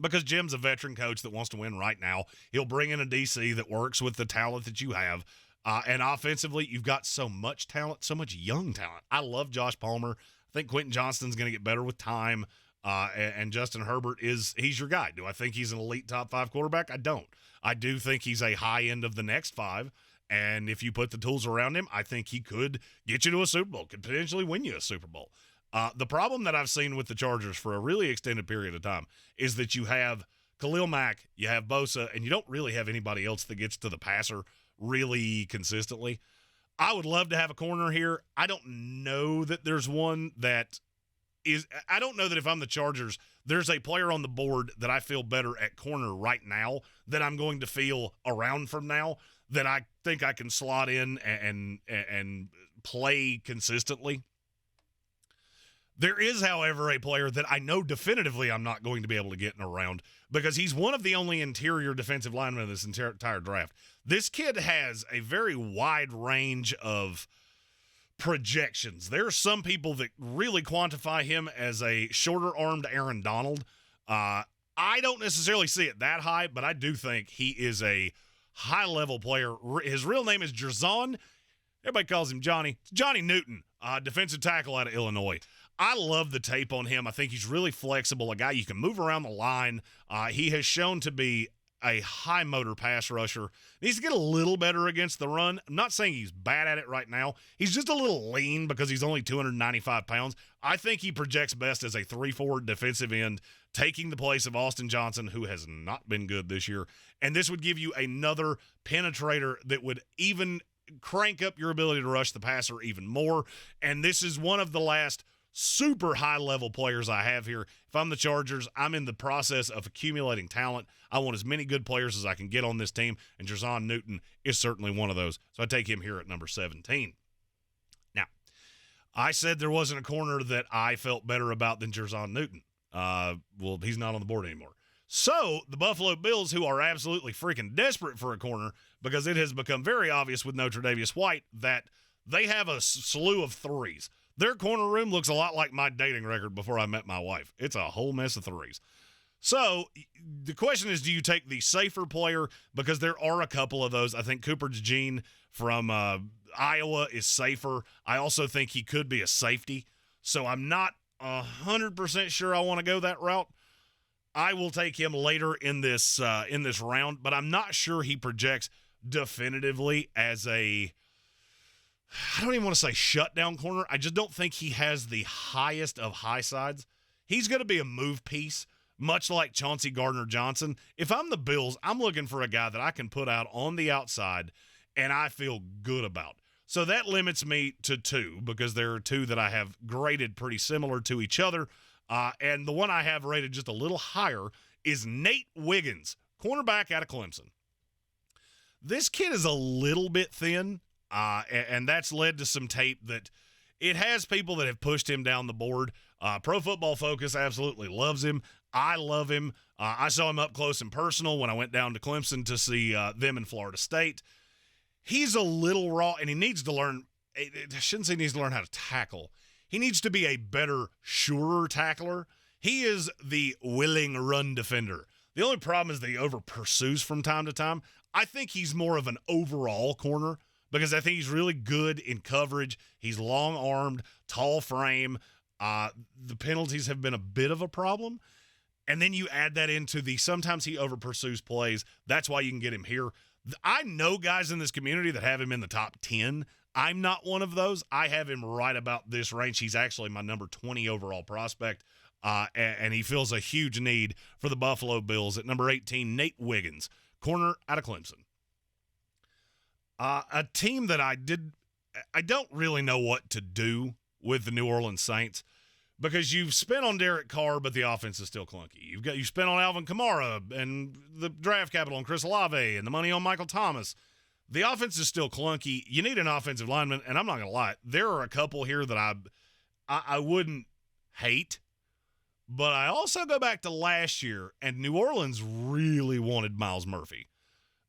[SPEAKER 1] because Jim's a veteran coach that wants to win right now. He'll bring in a DC that works with the talent that you have. And offensively, you've got so much talent, so much young talent. I love Josh Palmer. I think Quentin Johnston's going to get better with time. And Justin Herbert he's your guy. Do I think he's an elite top 5 quarterback? I don't. I do think he's a high end of the next 5. And if you put the tools around him, I think he could get you to a Super Bowl, could potentially win you a Super Bowl. The problem that I've seen with the Chargers for a really extended period of time is that you have Khalil Mack, you have Bosa, and you don't really have anybody else that gets to the passer really consistently. I would love to have a corner here. I don't know that there's one that is – I don't know that if I'm the Chargers, there's a player on the board that I feel better at corner right now that I'm going to feel around from now that I think I can slot in and play consistently. There is, however, a player that I know definitively I'm not going to be able to get in around because he's one of the only interior defensive linemen of this entire draft. This kid has a very wide range of projections. There are some people that really quantify him as a shorter-armed Aaron Donald. I don't necessarily see it that high, but I do think he is a high-level player. His real name is Jer'Zhan. Everybody calls him Johnny. It's Johnny Newton, defensive tackle out of Illinois. I love the tape on him. I think he's really flexible, a guy you can move around the line. He has shown to be a high-motor pass rusher. Needs to get a little better against the run. I'm not saying he's bad at it right now. He's just a little lean because he's only 295 pounds. I think he projects best as a 3-4 defensive end, taking the place of Austin Johnson, who has not been good this year. And this would give you another penetrator that would even crank up your ability to rush the passer even more. And this is one of the last super high-level players I have here. If I'm the Chargers, I'm in the process of accumulating talent. I want as many good players as I can get on this team, and Jer'Zhan Newton is certainly one of those. So I take him here at number 17. Now, I said there wasn't a corner that I felt better about than Jer'Zhan Newton. Well, he's not on the board anymore. So the Buffalo Bills, who are absolutely freaking desperate for a corner because it has become very obvious with Notre White that they have a slew of threes. Their corner room looks a lot like my dating record before I met my wife. It's a whole mess of threes. So the question is, do you take the safer player? Because there are a couple of those. I think Cooper's Gene from Iowa is safer. I also think he could be a safety. So I'm not 100% sure I want to go that route. I will take him later in this round, but I'm not sure he projects definitively as a, I don't even want to say shutdown corner. I just don't think he has the highest of high sides. He's going to be a move piece, much like Chauncey Gardner-Johnson. If I'm the Bills, I'm looking for a guy that I can put out on the outside and I feel good about. So that limits me to 2 because there are 2 that I have graded pretty similar to each other. And the one I have rated just a little higher is Nate Wiggins, cornerback out of Clemson. This kid is a little bit thin. And that's led to some tape that it has people that have pushed him down the board. Pro Football Focus absolutely loves him. I love him. I saw him up close and personal when I went down to Clemson to see them in Florida State. He's a little raw, and he needs to learn – I shouldn't say he needs to learn how to tackle. He needs to be a better, surer tackler. He is the willing run defender. The only problem is that he over-pursues from time to time. I think he's more of an overall corner because I think he's really good in coverage. He's long-armed, tall frame. The penalties have been a bit of a problem. And then you add that into the sometimes he over-pursues plays. That's why you can get him here. I know guys in this community that have him in the top 10. I'm not one of those. I have him right about this range. He's actually my number 20 overall prospect, and he fills a huge need for the Buffalo Bills. At number 18, Nate Wiggins, corner out of Clemson. A team that I don't really know what to do with the New Orleans Saints because you've spent on Derek Carr, but the offense is still clunky. You spent on Alvin Kamara and the draft capital on Chris Olave and the money on Michael Thomas. The offense is still clunky. You need an offensive lineman, and I'm not going to lie. There are a couple here that I wouldn't hate, but I also go back to last year, and New Orleans really wanted Myles Murphy.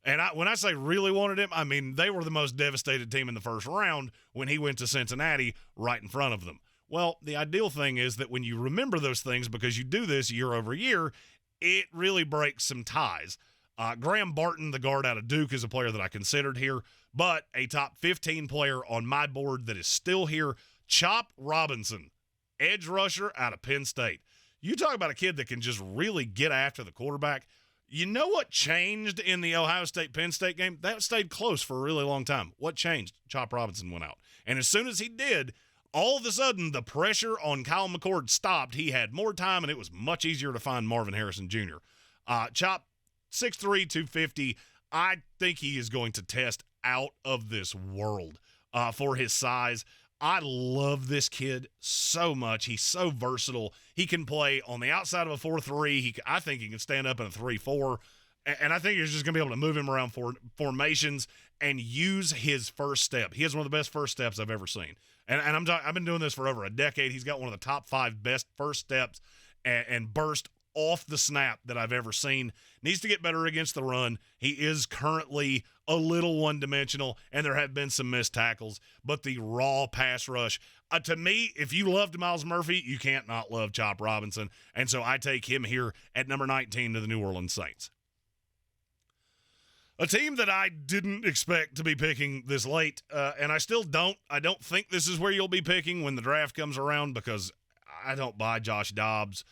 [SPEAKER 1] And when I say really wanted him, I mean they were the most devastated team in the first round when he went to Cincinnati right in front of them. Well, the ideal thing is that when you remember those things, because you do this year over year, it really breaks some ties. Graham Barton, the guard out of Duke, is a player that I considered here, but a top 15 player on my board that is still here, Chop Robinson, edge rusher out of Penn State. You talk about a kid that can just really get after the quarterback. You know what changed in the Ohio State-Penn State game? That stayed close for a really long time. What changed? Chop Robinson went out. And as soon as he did, all of a sudden the pressure on Kyle McCord stopped. He had more time, and it was much easier to find Marvin Harrison Jr. Chop, 6'3", 250. I think he is going to test out of this world for his size. I love this kid so much. He's so versatile. He can play on the outside of a 4-3. I think he can stand up in a 3-4. And I think you're just going to be able to move him around formations and use his first step. He has one of the best first steps I've ever seen. And I've been doing this for over a decade. He's got one of the top 5 best first steps and burst off the snap that I've ever seen. Needs to get better against the run. He is currently a little one-dimensional, and there have been some missed tackles, but the raw pass rush, to me, if you loved Myles Murphy, you can't not love Chop Robinson, and so I take him here at number 19 to the New Orleans Saints. A team that I didn't expect to be picking this late, and I still don't. I don't think this is where you'll be picking when the draft comes around because I don't buy Josh Dobbs.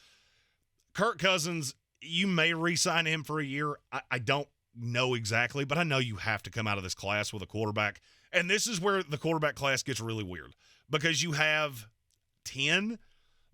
[SPEAKER 1] Kirk Cousins, you may re-sign him for a year. I don't know exactly, but I know you have to come out of this class with a quarterback. And this is where the quarterback class gets really weird because you have 10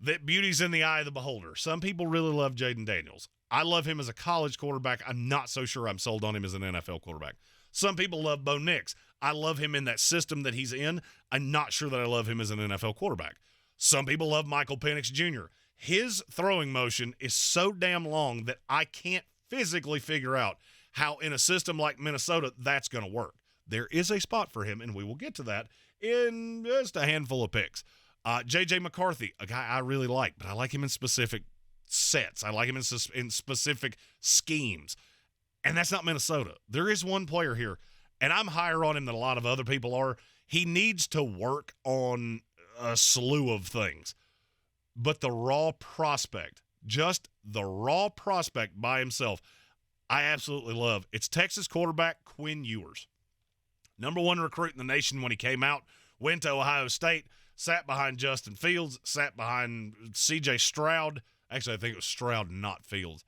[SPEAKER 1] that beauty's in the eye of the beholder. Some people really love Jaden Daniels. I love him as a college quarterback. I'm not so sure I'm sold on him as an NFL quarterback. Some people love Bo Nix. I love him in that system that he's in. I'm not sure that I love him as an NFL quarterback. Some people love Michael Penix Jr. His throwing motion is so damn long that I can't physically figure out how in a system like Minnesota that's going to work. There is a spot for him, and we will get to that in just a handful of picks. J.J. McCarthy, a guy I really like, but I like him in specific sets. I like him in specific schemes, and that's not Minnesota. There is one player here, and I'm higher on him than a lot of other people are. He needs to work on a slew of things. But the raw prospect, just the raw prospect by himself, I absolutely love. It's Texas quarterback Quinn Ewers. Number 1 recruit in the nation when he came out, went to Ohio State, sat behind Justin Fields, sat behind C.J. Stroud. Actually, I think it was Stroud, not Fields.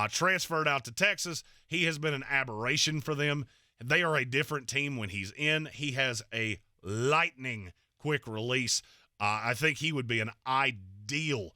[SPEAKER 1] Transferred out to Texas. He has been an aberration for them. They are a different team when he's in. He has a lightning quick release. I think he would be an ideal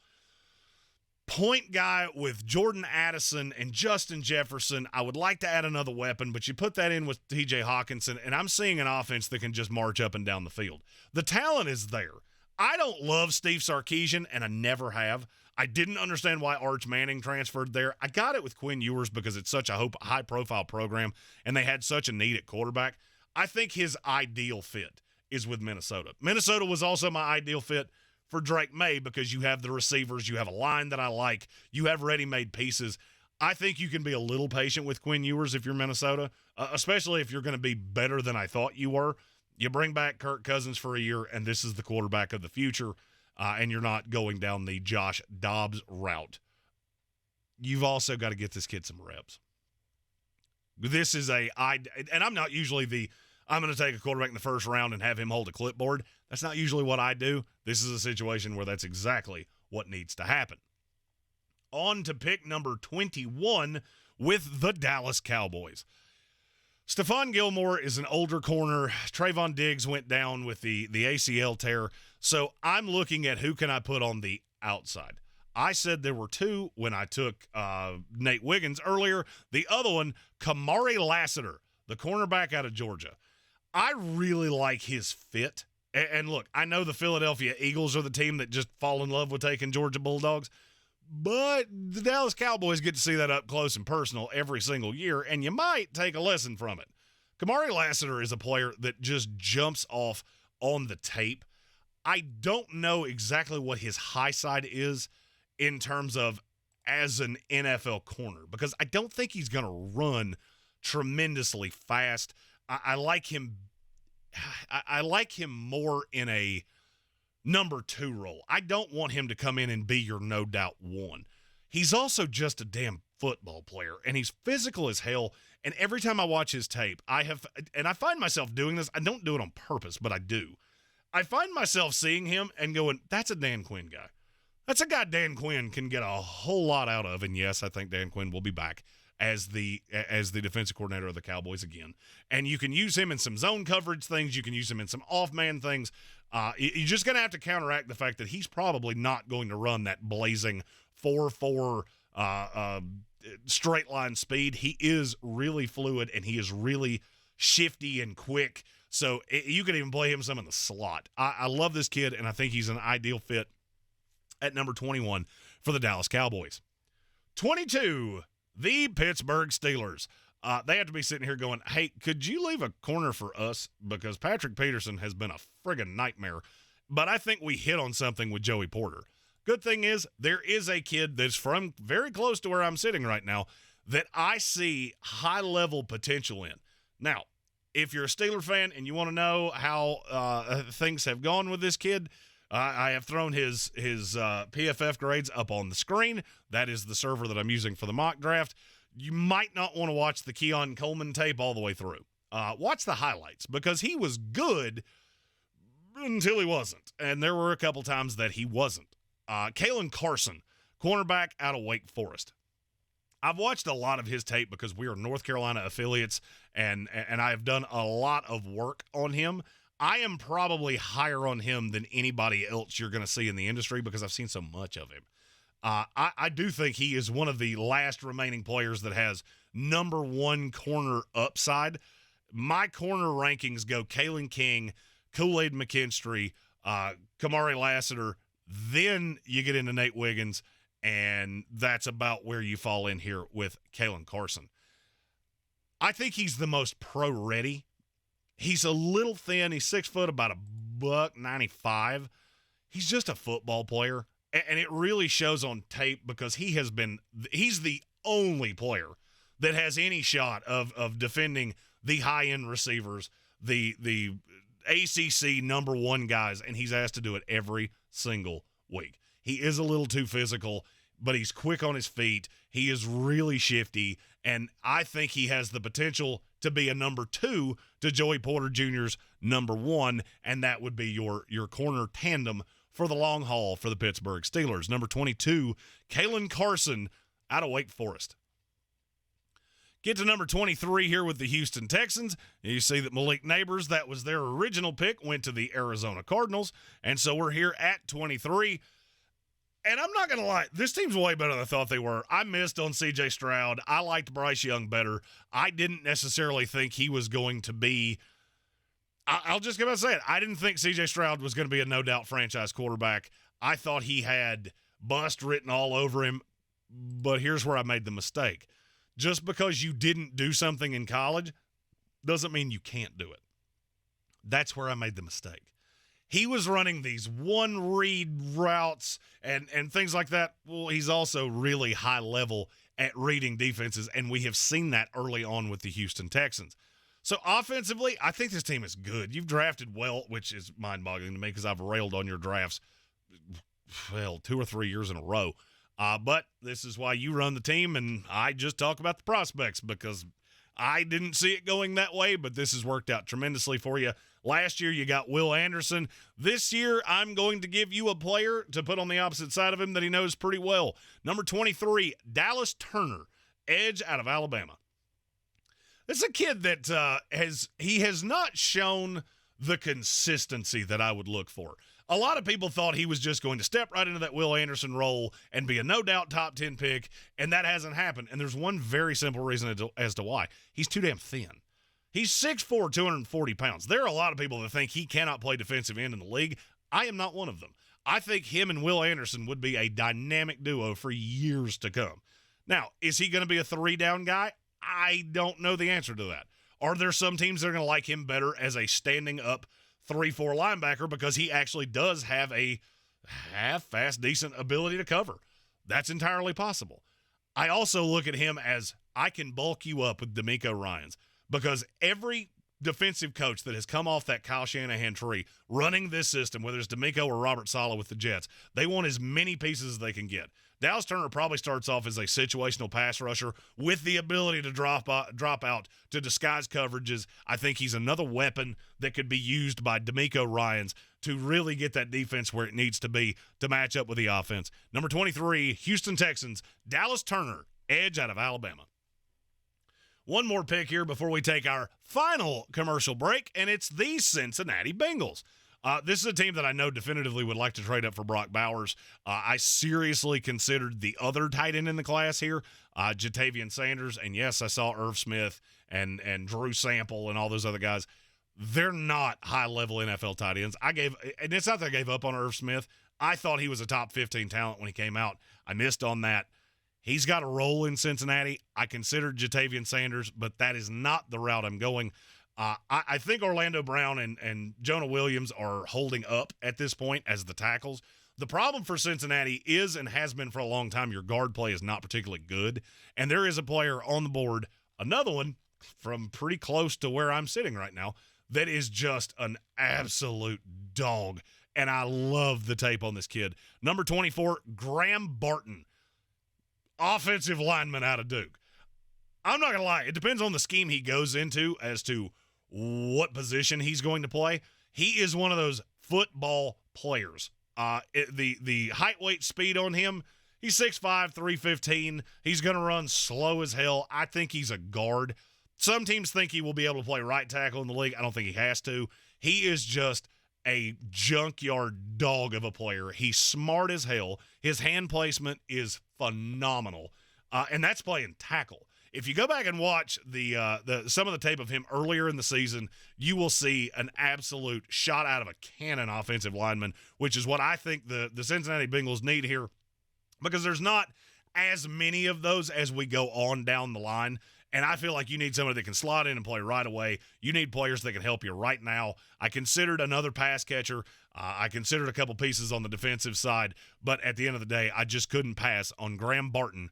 [SPEAKER 1] point guy with Jordan Addison and Justin Jefferson. I would like to add another weapon, but you put that in with TJ Hawkinson, and I'm seeing an offense that can just march up and down the field. The talent is there. I don't love Steve Sarkisian, and I never have. I didn't understand why Arch Manning transferred there. I got it with Quinn Ewers because it's such a high-profile program, and they had such a need at quarterback. I think his ideal fit is with Minnesota. Minnesota was also my ideal fit for Drake Maye because you have the receivers, you have a line that I like, you have ready-made pieces. I think you can be a little patient with Quinn Ewers if you're Minnesota, especially if you're going to be better than I thought you were. You bring back Kirk Cousins for a year, and this is the quarterback of the future, and you're not going down the Josh Dobbs route. You've also got to get this kid some reps. This is and I'm not usually I'm going to take a quarterback in the first round and have him hold a clipboard. That's not usually what I do. This is a situation where that's exactly what needs to happen. On to pick number 21 with the Dallas Cowboys. Stephon Gilmore is an older corner. Trayvon Diggs went down with the ACL tear. So I'm looking at who can I put on the outside. I said there were 2 when I took Nate Wiggins earlier. The other one, Kamari Lassiter, the cornerback out of Georgia. I really like his fit And look, I know the Philadelphia Eagles are the team that just fall in love with taking Georgia Bulldogs, but the Dallas Cowboys get to see that up close and personal every single year, and you might take a lesson from it. Kamari Lassiter is a player that just jumps off on the tape. I don't know exactly what his high side is in terms of as an NFL corner, because I don't think he's going to run tremendously fast. I like him. I like him more in a number 2 role. I don't want him to come in and be your no doubt 1. He's also just a damn football player, and he's physical as hell. And every time I watch his tape, I find myself doing this. I don't do it on purpose, but I do. I find myself seeing him and going, that's a Dan Quinn guy. That's a guy Dan Quinn can get a whole lot out of. And yes, I think Dan Quinn will be back as the defensive coordinator of the Cowboys again. And you can use him in some zone coverage things. You can use him in some off-man things. You're just going to have to counteract the fact that he's probably not going to run that blazing 4.4 straight line speed. He is really fluid, and he is really shifty and quick. So you could even play him some in the slot. I love this kid, and I think he's an ideal fit at number 21 for the Dallas Cowboys. 22, the Pittsburgh Steelers. They have to be sitting here going, hey, could you leave a corner for us? Because Patrick Peterson has been a friggin' nightmare. But I think we hit on something with Joey Porter. Good thing is, there is a kid that's from very close to where I'm sitting right now that I see high-level potential in. Now, if you're a Steeler fan and you want to know how things have gone with this kid, I have thrown his PFF grades up on the screen. That is the server that I'm using for the mock draft. You might not want to watch the Keon Coleman tape all the way through. Watch the highlights, because he was good until he wasn't. And there were a couple times that he wasn't. Kalen Carson, cornerback out of Wake Forest. I've watched a lot of his tape because we are North Carolina affiliates, and I have done a lot of work on him. I am probably higher on him than anybody else you're going to see in the industry because I've seen so much of him. I do think he is one of the last remaining players that has number 1 corner upside. My corner rankings go Kalen King, Kool-Aid McKinstry, Kamari Lassiter. Then you get into Nate Wiggins, and that's about where you fall in here with Kalen Carson. I think he's the most pro-ready. He's a little thin. He's 6 foot, about $195. He's just a football player, and it really shows on tape because he's the only player that has any shot of defending the high-end receivers, the ACC number 1 guys, and he's asked to do it every single week. He is a little too physical, but he's quick on his feet. He is really shifty, and I think he has the potential to be a number 2 to Joey Porter Jr.'s number 1, and that would be your corner tandem for the long haul for the Pittsburgh Steelers. Number 22, Kalen Carson out of Wake Forest. Get to number 23 here with the Houston Texans. You see that Malik Neighbors, that was their original pick, went to the Arizona Cardinals. And so we're here at 23. And I'm not going to lie, this team's way better than I thought they were. I missed on C.J. Stroud. I liked Bryce Young better. I didn't necessarily think he was going to be – I'll just go ahead and say it. I didn't think C.J. Stroud was going to be a no-doubt franchise quarterback. I thought he had bust written all over him. But here's where I made the mistake. Just because you didn't do something in college doesn't mean you can't do it. That's where I made the mistake. He was running these one-read routes and things like that. Well, he's also really high level at reading defenses, and we have seen that early on with the Houston Texans. So offensively, I think this team is good. You've drafted well, which is mind-boggling to me because I've railed on your drafts, 2 or 3 years in a row. But this is why you run the team, and I just talk about the prospects because I didn't see it going that way, but this has worked out tremendously for you. Last year, you got Will Anderson. This year, I'm going to give you a player to put on the opposite side of him that he knows pretty well. Number 23, Dallas Turner, edge out of Alabama. This is a kid that has not shown the consistency that I would look for. A lot of people thought he was just going to step right into that Will Anderson role and be a no-doubt top 10 pick, and that hasn't happened. And there's one very simple reason as to why. He's too damn thin. He's 6'4", 240 pounds. There are a lot of people that think he cannot play defensive end in the league. I am not one of them. I think him and Will Anderson would be a dynamic duo for years to come. Now, is he going to be a 3-down guy? I don't know the answer to that. Are there some teams that are going to like him better as a standing up 3-4 linebacker because he actually does have a half-fast, decent ability to cover? That's entirely possible. I also look at him as I can bulk you up with DeMeco Ryans because every defensive coach that has come off that Kyle Shanahan tree running this system, whether it's DeMeco or Robert Saleh with the Jets, they want as many pieces as they can get. Dallas Turner probably starts off as a situational pass rusher with the ability to drop out to disguise coverages. I think he's another weapon that could be used by DeMeco Ryans to really get that defense where it needs to be to match up with the offense. Number 23, Houston Texans, Dallas Turner, edge out of Alabama. One more pick here before we take our final commercial break, and it's the Cincinnati Bengals. This is a team that I know definitively would like to trade up for Brock Bowers. I seriously considered the other tight end in the class here, Jatavian Sanders, and yes, I saw Irv Smith and Drew Sample and all those other guys. They're not high-level NFL tight ends. And it's not that I gave up on Irv Smith. I thought he was a top 15 talent when he came out. I missed on that. He's got a role in Cincinnati. I considered Jatavian Sanders, but that is not the route I'm going. I think Orlando Brown and Jonah Williams are holding up at this point as the tackles. The problem for Cincinnati is and has been for a long time, your guard play is not particularly good. And there is a player on the board, another one from pretty close to where I'm sitting right now, that is just an absolute dog. And I love the tape on this kid. Number 24, Graham Barton. Offensive lineman out of Duke. I'm not going to lie. It depends on the scheme he goes into as to what position he's going to play. He is one of those football players. The height, weight, speed on him, he's 6'5", 315. He's going to run slow as hell. I think he's a guard. Some teams think he will be able to play right tackle in the league. I don't think he has to. He is just a junkyard dog of a player. He's smart as hell. His hand placement is phenomenal, and that's playing tackle. If you go back and watch some of the tape of him earlier in the season, you will see an absolute shot out of a cannon offensive lineman, which is what I think the Cincinnati Bengals need here, because there's not as many of those as we go on down the line. And I feel like you need somebody that can slot in and play right away. You need players that can help you right now. I considered another pass catcher. I considered a couple pieces on the defensive side. But at the end of the day, I just couldn't pass on Graham Barton.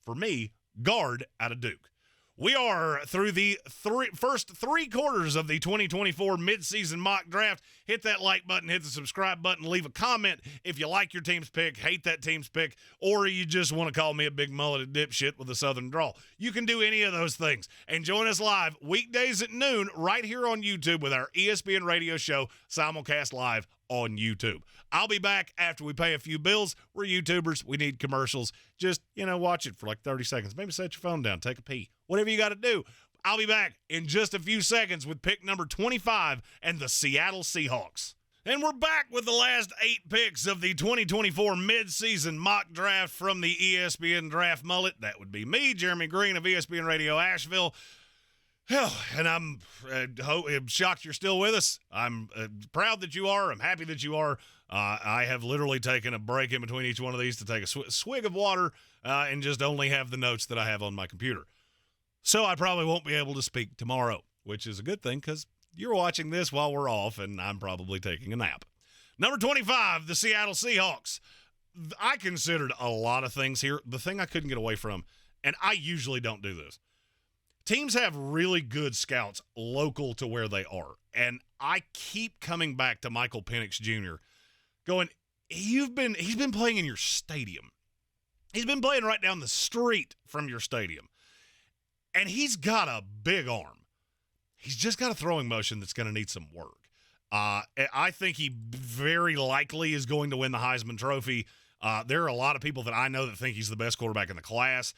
[SPEAKER 1] For me, guard out of Duke. We are through the first three quarters of the 2024 midseason mock draft. Hit that like button, hit the subscribe button, leave a comment if you like your team's pick, hate that team's pick, or you just want to call me a big mulleted dipshit with a southern drawl. You can do any of those things. And join us live weekdays at noon right here on YouTube with our ESPN radio show, simulcast live on YouTube. I'll be back after we pay a few bills. We're YouTubers. We need commercials. Just, watch it for like 30 seconds. Maybe set your phone down, take a pee. Whatever you got to do. I'll be back in just a few seconds with pick number 25 and the Seattle Seahawks. And we're back with the last 8 picks of the 2024 midseason mock draft from the ESPN Draft Mullet. That would be me, Jeremy Greene of ESPN Radio Asheville. And I'm shocked you're still with us. I'm proud that you are. I'm happy that you are. I have literally taken a break in between each one of these to take a swig of water and just only have the notes that I have on my computer. So I probably won't be able to speak tomorrow, which is a good thing because you're watching this while we're off and I'm probably taking a nap. Number 25, the Seattle Seahawks. I considered a lot of things here. The thing I couldn't get away from, and I usually don't do this, teams have really good scouts local to where they are. And I keep coming back to Michael Penix Jr. going, he's been playing in your stadium. He's been playing right down the street from your stadium. And he's got a big arm. He's just got a throwing motion that's going to need some work. I think he very likely is going to win the Heisman Trophy. There are a lot of people that I know that think he's the best quarterback in the class.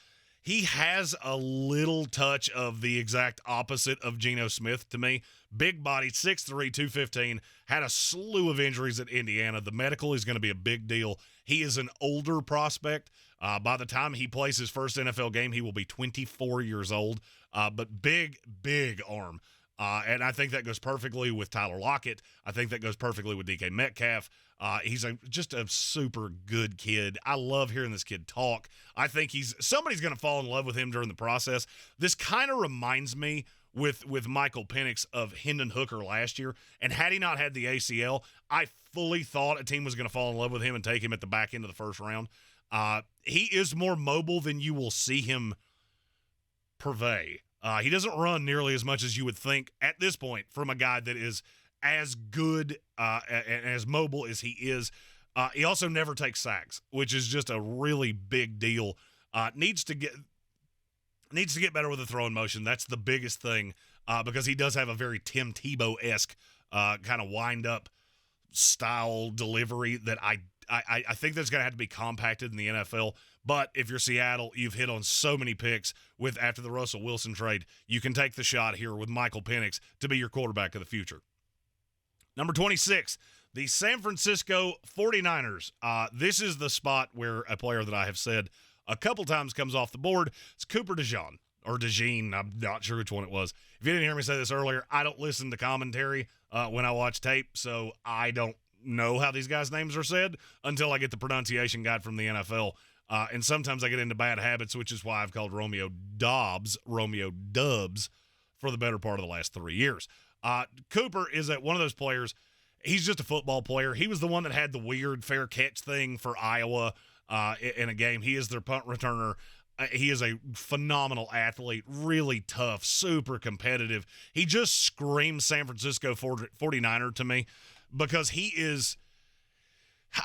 [SPEAKER 1] He has a little touch of the exact opposite of Geno Smith to me. Big body, 6'3", 215, had a slew of injuries at Indiana. The medical is going to be a big deal. He is an older prospect. By the time he plays his first NFL game, he will be 24 years old. But big arm. And I think that goes perfectly with Tyler Lockett. I think that goes perfectly with DK Metcalf. He's just a super good kid. I love hearing this kid talk. I think somebody's going to fall in love with him during the process. This kind of reminds me with Michael Penix of Hendon Hooker last year. And had he not had the ACL, I fully thought a team was going to fall in love with him and take him at the back end of the first round. He is more mobile than you will see him purvey. He doesn't run nearly as much as you would think at this point from a guy that is as good and as mobile as he is. He also never takes sacks, which is just a really big deal. Needs to get better with the throwing motion. That's the biggest thing because he does have a very Tim Tebow-esque kind of wind-up style delivery that I think that's going to have to be compacted in the NFL. But if you're Seattle, you've hit on so many picks after the Russell Wilson trade. You can take the shot here with Michael Penix to be your quarterback of the future. Number 26, the San Francisco 49ers. This is the spot where a player that I have said a couple times comes off the board. It's Cooper DeJean, or DeJean. I'm not sure which one it was. If you didn't hear me say this earlier, I don't listen to commentary when I watch tape, so I don't know how these guys' names are said until I get the pronunciation guide from the NFL. And sometimes I get into bad habits, which is why I've called Romeo Dubs for the better part of the last 3 years. Cooper is one of those players. He's just a football player. He was the one that had the weird fair catch thing for Iowa in a game. He is their punt returner. He is a phenomenal athlete, really tough, super competitive. He just screams San Francisco 49er to me because he is –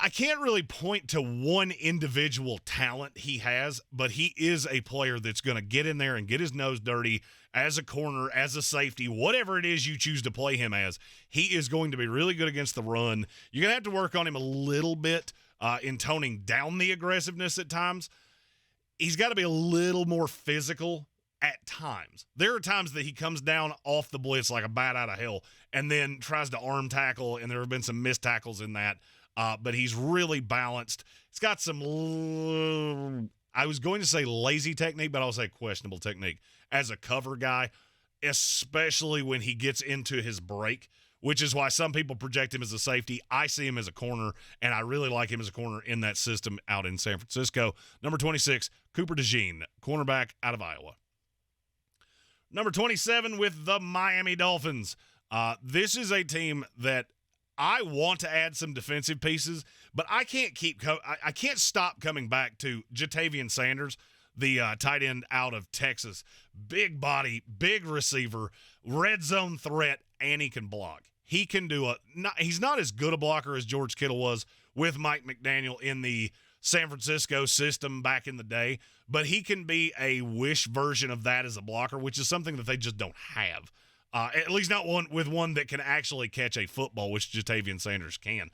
[SPEAKER 1] I can't really point to one individual talent he has, but he is a player that's going to get in there and get his nose dirty as a corner, as a safety, whatever it is you choose to play him as. He is going to be really good against the run. You're going to have to work on him a little bit in toning down the aggressiveness at times. He's got to be a little more physical at times. There are times that he comes down off the blitz like a bat out of hell and then tries to arm tackle, and there have been some missed tackles in that. But he's really balanced. He's got some, I was going to say lazy technique, but I'll say questionable technique as a cover guy, especially when he gets into his break, which is why some people project him as a safety. I see him as a corner, and I really like him as a corner in that system out in San Francisco. Number 26, Cooper DeJean, cornerback out of Iowa. Number 27 with the Miami Dolphins. This is a team that I want to add some defensive pieces, but I can't stop coming back to Ja'Tavion Sanders, the tight end out of Texas. Big body, big receiver, red zone threat, and he can block. He can do he's not as good a blocker as George Kittle was with Mike McDaniel in the San Francisco system back in the day, but he can be a wish version of that as a blocker, which is something that they just don't have. At least not one that can actually catch a football, which Ja'Tavion Sanders can.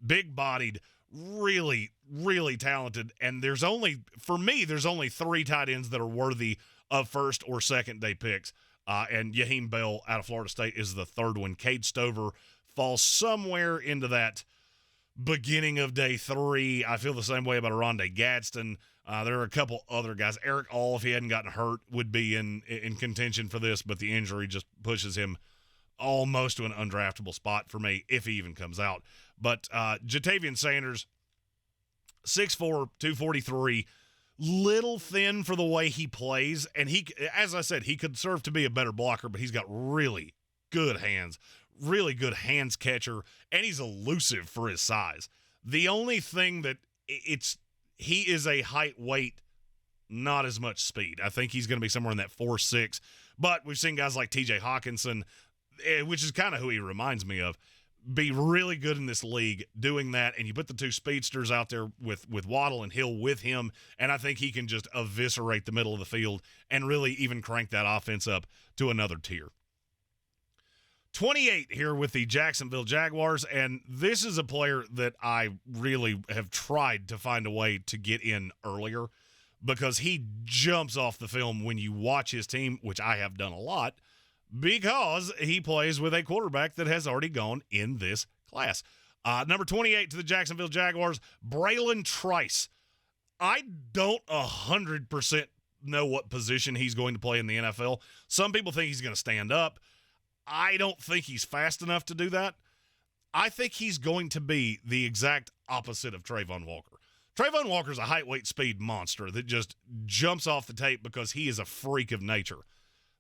[SPEAKER 1] Big-bodied, really, really talented, and there's only 3 tight ends that are worthy of first or second day picks. And Yaheem Bell out of Florida State is the third one. Cade Stover falls somewhere into that beginning of day 3. I feel the same way about Rondé Gadsden. There are a couple other guys. Eric All, if he hadn't gotten hurt, would be in contention for this, but the injury just pushes him almost to an undraftable spot for me if he even comes out. But Ja'Tavion Sanders, 6'4", 243, little thin for the way he plays, and he, as I said, he could serve to be a better blocker, but he's got really good hands catcher, and he's elusive for his size. The only thing that he is a height, weight, not as much speed. I think he's going to be somewhere in that 4.6, but we've seen guys like TJ Hawkinson, which is kind of who he reminds me of, be really good in this league doing that, and you put the 2 speedsters out there with Waddle and Hill with him, and I think he can just eviscerate the middle of the field and really even crank that offense up to another tier. 28 here with the Jacksonville Jaguars, and this is a player that I really have tried to find a way to get in earlier because he jumps off the film when you watch his team, which I have done a lot, because he plays with a quarterback that has already gone in this class. Number 28 to the Jacksonville Jaguars, Braylon Trice. I don't 100% know what position he's going to play in the NFL. Some people think he's going to stand up. I don't think he's fast enough to do that. I think he's going to be the exact opposite of Trayvon Walker. Trayvon Walker's a height, weight, speed monster that just jumps off the tape because he is a freak of nature.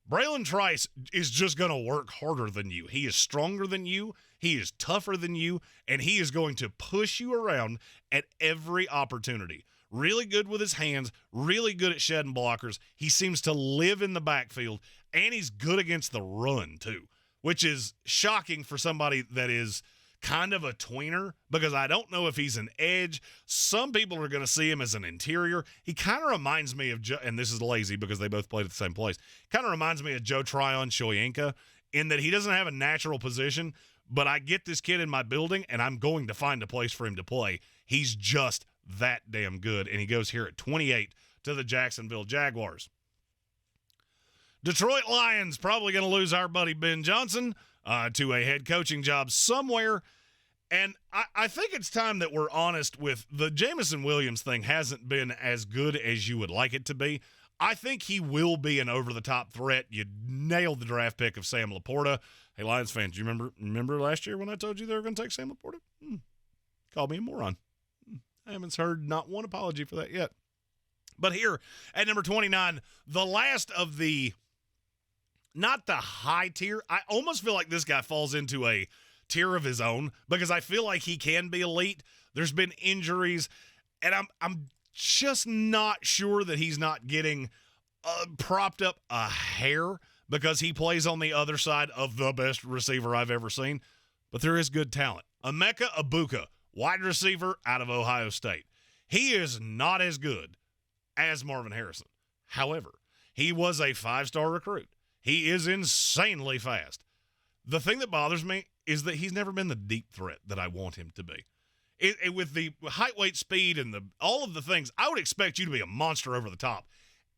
[SPEAKER 1] Braylon Trice is just going to work harder than you. He is stronger than you. He is tougher than you, and he is going to push you around at every opportunity. Really good with his hands, really good at shedding blockers. He seems to live in the backfield, and he's good against the run, too, which is shocking for somebody that is kind of a tweener, because I don't know if he's an edge. Some people are going to see him as an interior. He kind of reminds me of, and this is lazy because they both played at the same place, kind of reminds me of Joe Tryon-Shoyinka in that he doesn't have a natural position, but I get this kid in my building, and I'm going to find a place for him to play. He's just that damn good, and he goes here at 28 to the Jacksonville Jaguars. Detroit Lions probably going to lose our buddy Ben Johnson to a head coaching job somewhere. And I think it's time that we're honest with the Jameson Williams thing hasn't been as good as you would like it to be. I think he will be an over-the-top threat. You nailed the draft pick of Sam Laporta. Hey, Lions fans, do you remember last year when I told you they were going to take Sam Laporta? Called me a moron. I haven't heard not one apology for that yet. But here at number 29, the last of the not the high tier. I almost feel like this guy falls into a tier of his own because I feel like he can be elite. There's been injuries, and I'm just not sure that he's not getting propped up a hair because he plays on the other side of the best receiver I've ever seen. But there is good talent. Emeka Egbuka, wide receiver out of Ohio State. He is not as good as Marvin Harrison. However, he was a 5-star recruit. He is insanely fast. The thing that bothers me is that he's never been the deep threat that I want him to be. With the height, weight, speed, and all of the things, I would expect you to be a monster over the top.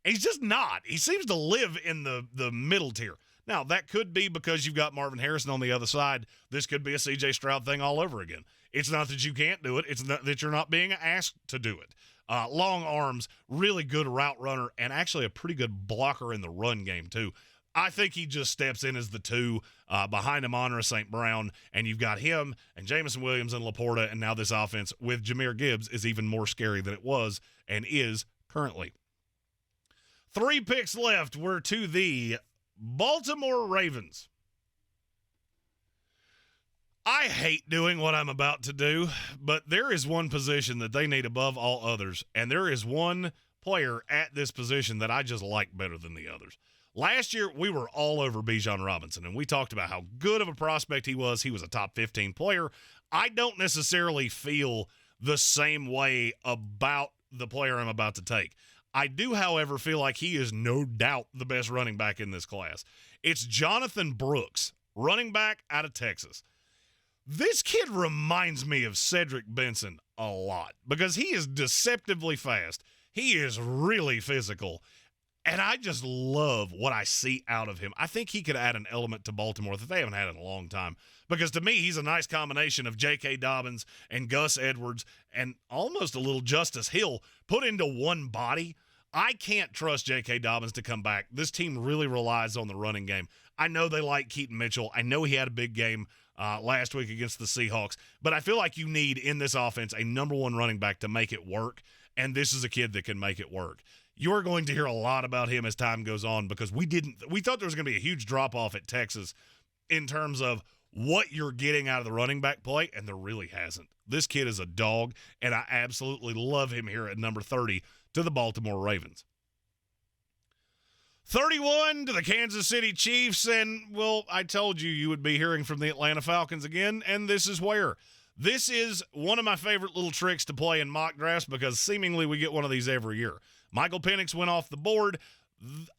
[SPEAKER 1] He's just not. He seems to live in the middle tier. Now, that could be because you've got Marvin Harrison on the other side. This could be a C.J. Stroud thing all over again. It's not that you can't do it. It's not that you're not being asked to do it. Long arms, really good route runner, and actually a pretty good blocker in the run game, too. I think he just steps in as the 2 behind Amon-Ra St. Brown, and you've got him and Jameson Williams and Laporta, and now this offense with Jahmyr Gibbs is even more scary than it was and is currently. 3 picks left. We're to the Baltimore Ravens. I hate doing what I'm about to do, but there is one position that they need above all others, and there is one player at this position that I just like better than the others. Last year, we were all over Bijan Robinson, and we talked about how good of a prospect he was. He was a top 15 player. I don't necessarily feel the same way about the player I'm about to take. I do, however, feel like he is no doubt the best running back in this class. It's Jonathan Brooks, running back out of Texas. This kid reminds me of Cedric Benson a lot because he is deceptively fast. He is really physical. And I just love what I see out of him. I think he could add an element to Baltimore that they haven't had in a long time. Because to me, he's a nice combination of J.K. Dobbins and Gus Edwards and almost a little Justice Hill put into one body. I can't trust J.K. Dobbins to come back. This team really relies on the running game. I know they like Keaton Mitchell. I know he had a big game last week against the Seahawks. But I feel like you need in this offense a number 1 running back to make it work. And this is a kid that can make it work. You're going to hear a lot about him as time goes on because we thought there was going to be a huge drop-off at Texas in terms of what you're getting out of the running back play, and there really hasn't. This kid is a dog, and I absolutely love him here at number 30 to the Baltimore Ravens. 31 to the Kansas City Chiefs, and, well, I told you would be hearing from the Atlanta Falcons again, and this is where. This is one of my favorite little tricks to play in mock drafts because seemingly we get one of these every year. Michael Penix went off the board.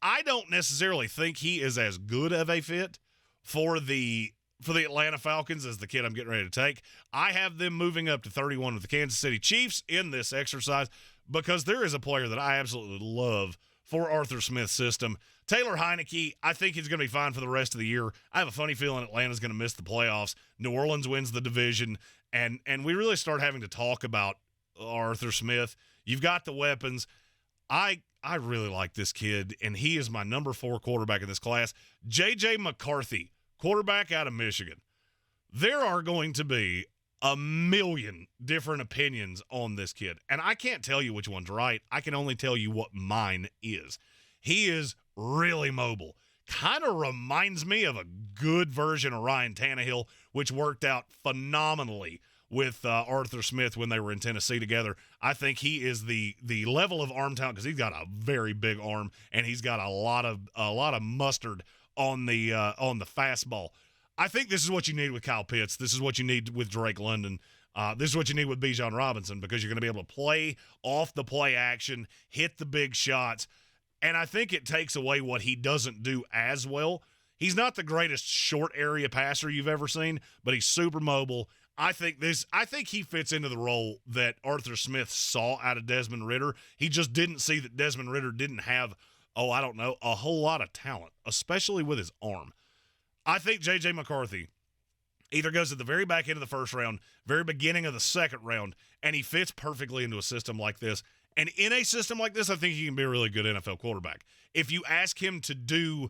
[SPEAKER 1] I don't necessarily think he is as good of a fit for the for the Atlanta Falcons as the kid I'm getting ready to take. I have them moving up to 31 with the Kansas City Chiefs in this exercise because there is a player that I absolutely love for Arthur Smith's system. Taylor Heineke, I think he's going to be fine for the rest of the year. I have a funny feeling Atlanta's going to miss the playoffs. New Orleans wins the division, and we really start having to talk about Arthur Smith. You've got the weapons. I really like this kid, and he is my number 4 quarterback in this class. J.J. McCarthy, quarterback out of Michigan. There are going to be a million different opinions on this kid, and I can't tell you which one's right. I can only tell you what mine is. He is really mobile. Kind of reminds me of a good version of Ryan Tannehill, which worked out phenomenally with Arthur Smith when they were in Tennessee together. I think he is the level of arm talent because he's got a very big arm and he's got a lot of mustard on the fastball. I think this is what you need with Kyle Pitts. This is what you need with Drake London. This is what you need with Bijan Robinson because you're going to be able to play off the play action, hit the big shots, and I think it takes away what he doesn't do as well. He's not the greatest short area passer you've ever seen, but he's super mobile. I think he fits into the role that Arthur Smith saw out of Desmond Ridder. He just didn't see that Desmond Ridder didn't have, a whole lot of talent, especially with his arm. I think J.J. McCarthy either goes at the very back end of the first round, very beginning of the second round, and he fits perfectly into a system like this. And in a system like this, I think he can be a really good NFL quarterback. If you ask him to do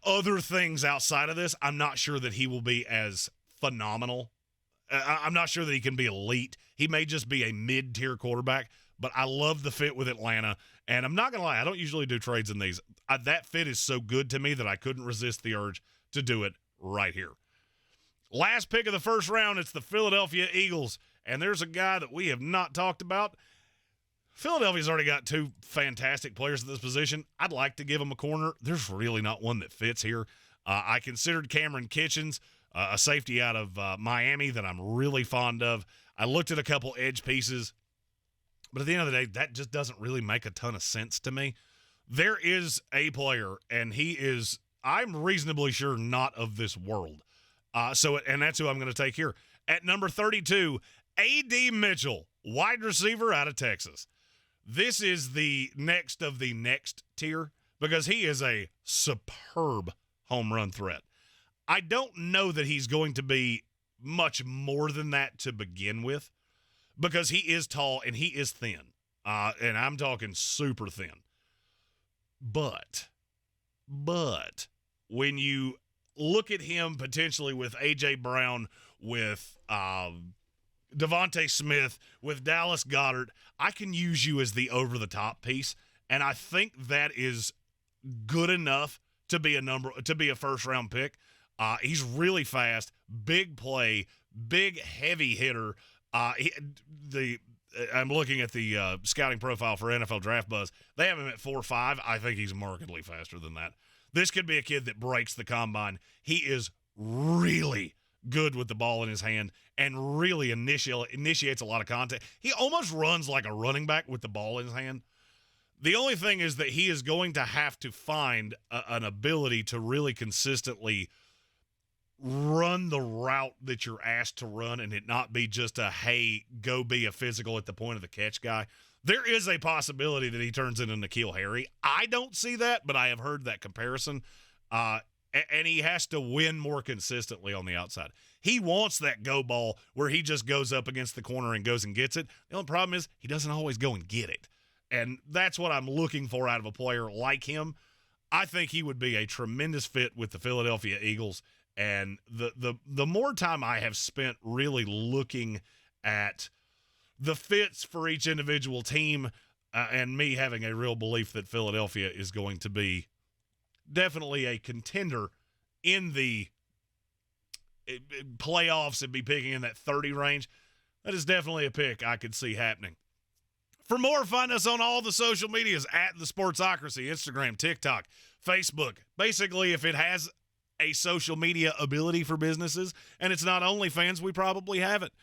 [SPEAKER 1] other things outside of this, I'm not sure that he will be as phenomenal. I'm not sure that he can be elite. He may just be a mid-tier quarterback, but I love the fit with Atlanta. And I'm not going to lie, I don't usually do trades in these. That fit is so good to me that I couldn't resist the urge to do it right here. Last pick of the first round, it's the Philadelphia Eagles. And there's a guy that we have not talked about. Philadelphia's already got 2 fantastic players at this position. I'd like to give them a corner. There's really not one that fits here. I considered Cameron Kitchens, a safety out of Miami that I'm really fond of. I looked at a couple edge pieces, but at the end of the day, that just doesn't really make a ton of sense to me. There is a player, and he is, I'm reasonably sure, not of this world. And that's who I'm going to take here. At number 32, A.D. Mitchell, wide receiver out of Texas. This is the next of the next tier because he is a superb home run threat. I don't know that he's going to be much more than that to begin with because he is tall and he is thin. And I'm talking super thin. But when you look at him potentially with A.J. Brown, with Devontae Smith, with Dallas Goedert, I can use you as the over-the-top piece, and I think that is good enough to be a first-round pick. He's really fast, big play, big heavy hitter. I'm looking at the scouting profile for NFL Draft Buzz. They have him at 4.5. I think he's markedly faster than that. This could be a kid that breaks the combine. He is really good with the ball in his hand and really initiates a lot of contact. He almost runs like a running back with the ball in his hand. The only thing is that he is going to have to find an ability to really consistently run the route that you're asked to run and it not be just a, hey, go be a physical at the point of the catch guy. There is a possibility that he turns into N'Keal Harry. I don't see that, but I have heard that comparison. And he has to win more consistently on the outside. He wants that go ball where he just goes up against the corner and goes and gets it. The only problem is he doesn't always go and get it. And that's what I'm looking for out of a player like him. I think he would be a tremendous fit with the Philadelphia Eagles. And the more time I have spent really looking at the fits for each individual team and me having a real belief that Philadelphia is going to be definitely a contender in the playoffs and be picking in that 30 range, that is definitely a pick I could see happening. For more, find us on all the social medias at the Sportsocracy, Instagram, TikTok, Facebook. Basically, if it has a social media ability for businesses and it's not OnlyFans, we probably have it.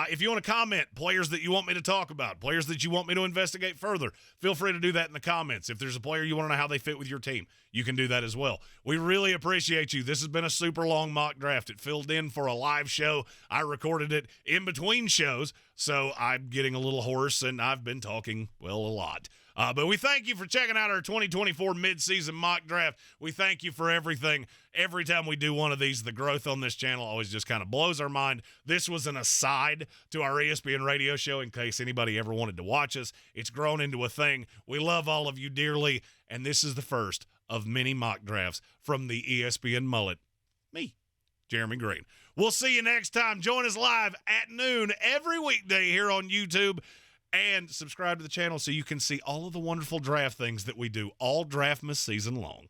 [SPEAKER 1] If you want to comment, players that you want me to talk about, players that you want me to investigate further, feel free to do that in the comments. If there's a player you want to know how they fit with your team, you can do that as well. We really appreciate you. This has been a super long mock draft. It filled in for a live show. I recorded it in between shows, so I'm getting a little hoarse, and I've been talking, well, a lot. But we thank you for checking out our 2024 midseason mock draft. We thank you for everything. Every time we do one of these, the growth on this channel always just kind of blows our mind. This was an aside to our ESPN radio show in case anybody ever wanted to watch us. It's grown into a thing. We love all of you dearly, and this is the first of many mock drafts from the ESPN mullet. Me, Jeremy Greene. We'll see you next time. Join us live at noon every weekday here on YouTube. And subscribe to the channel so you can see all of the wonderful draft things that we do all draftmas season long.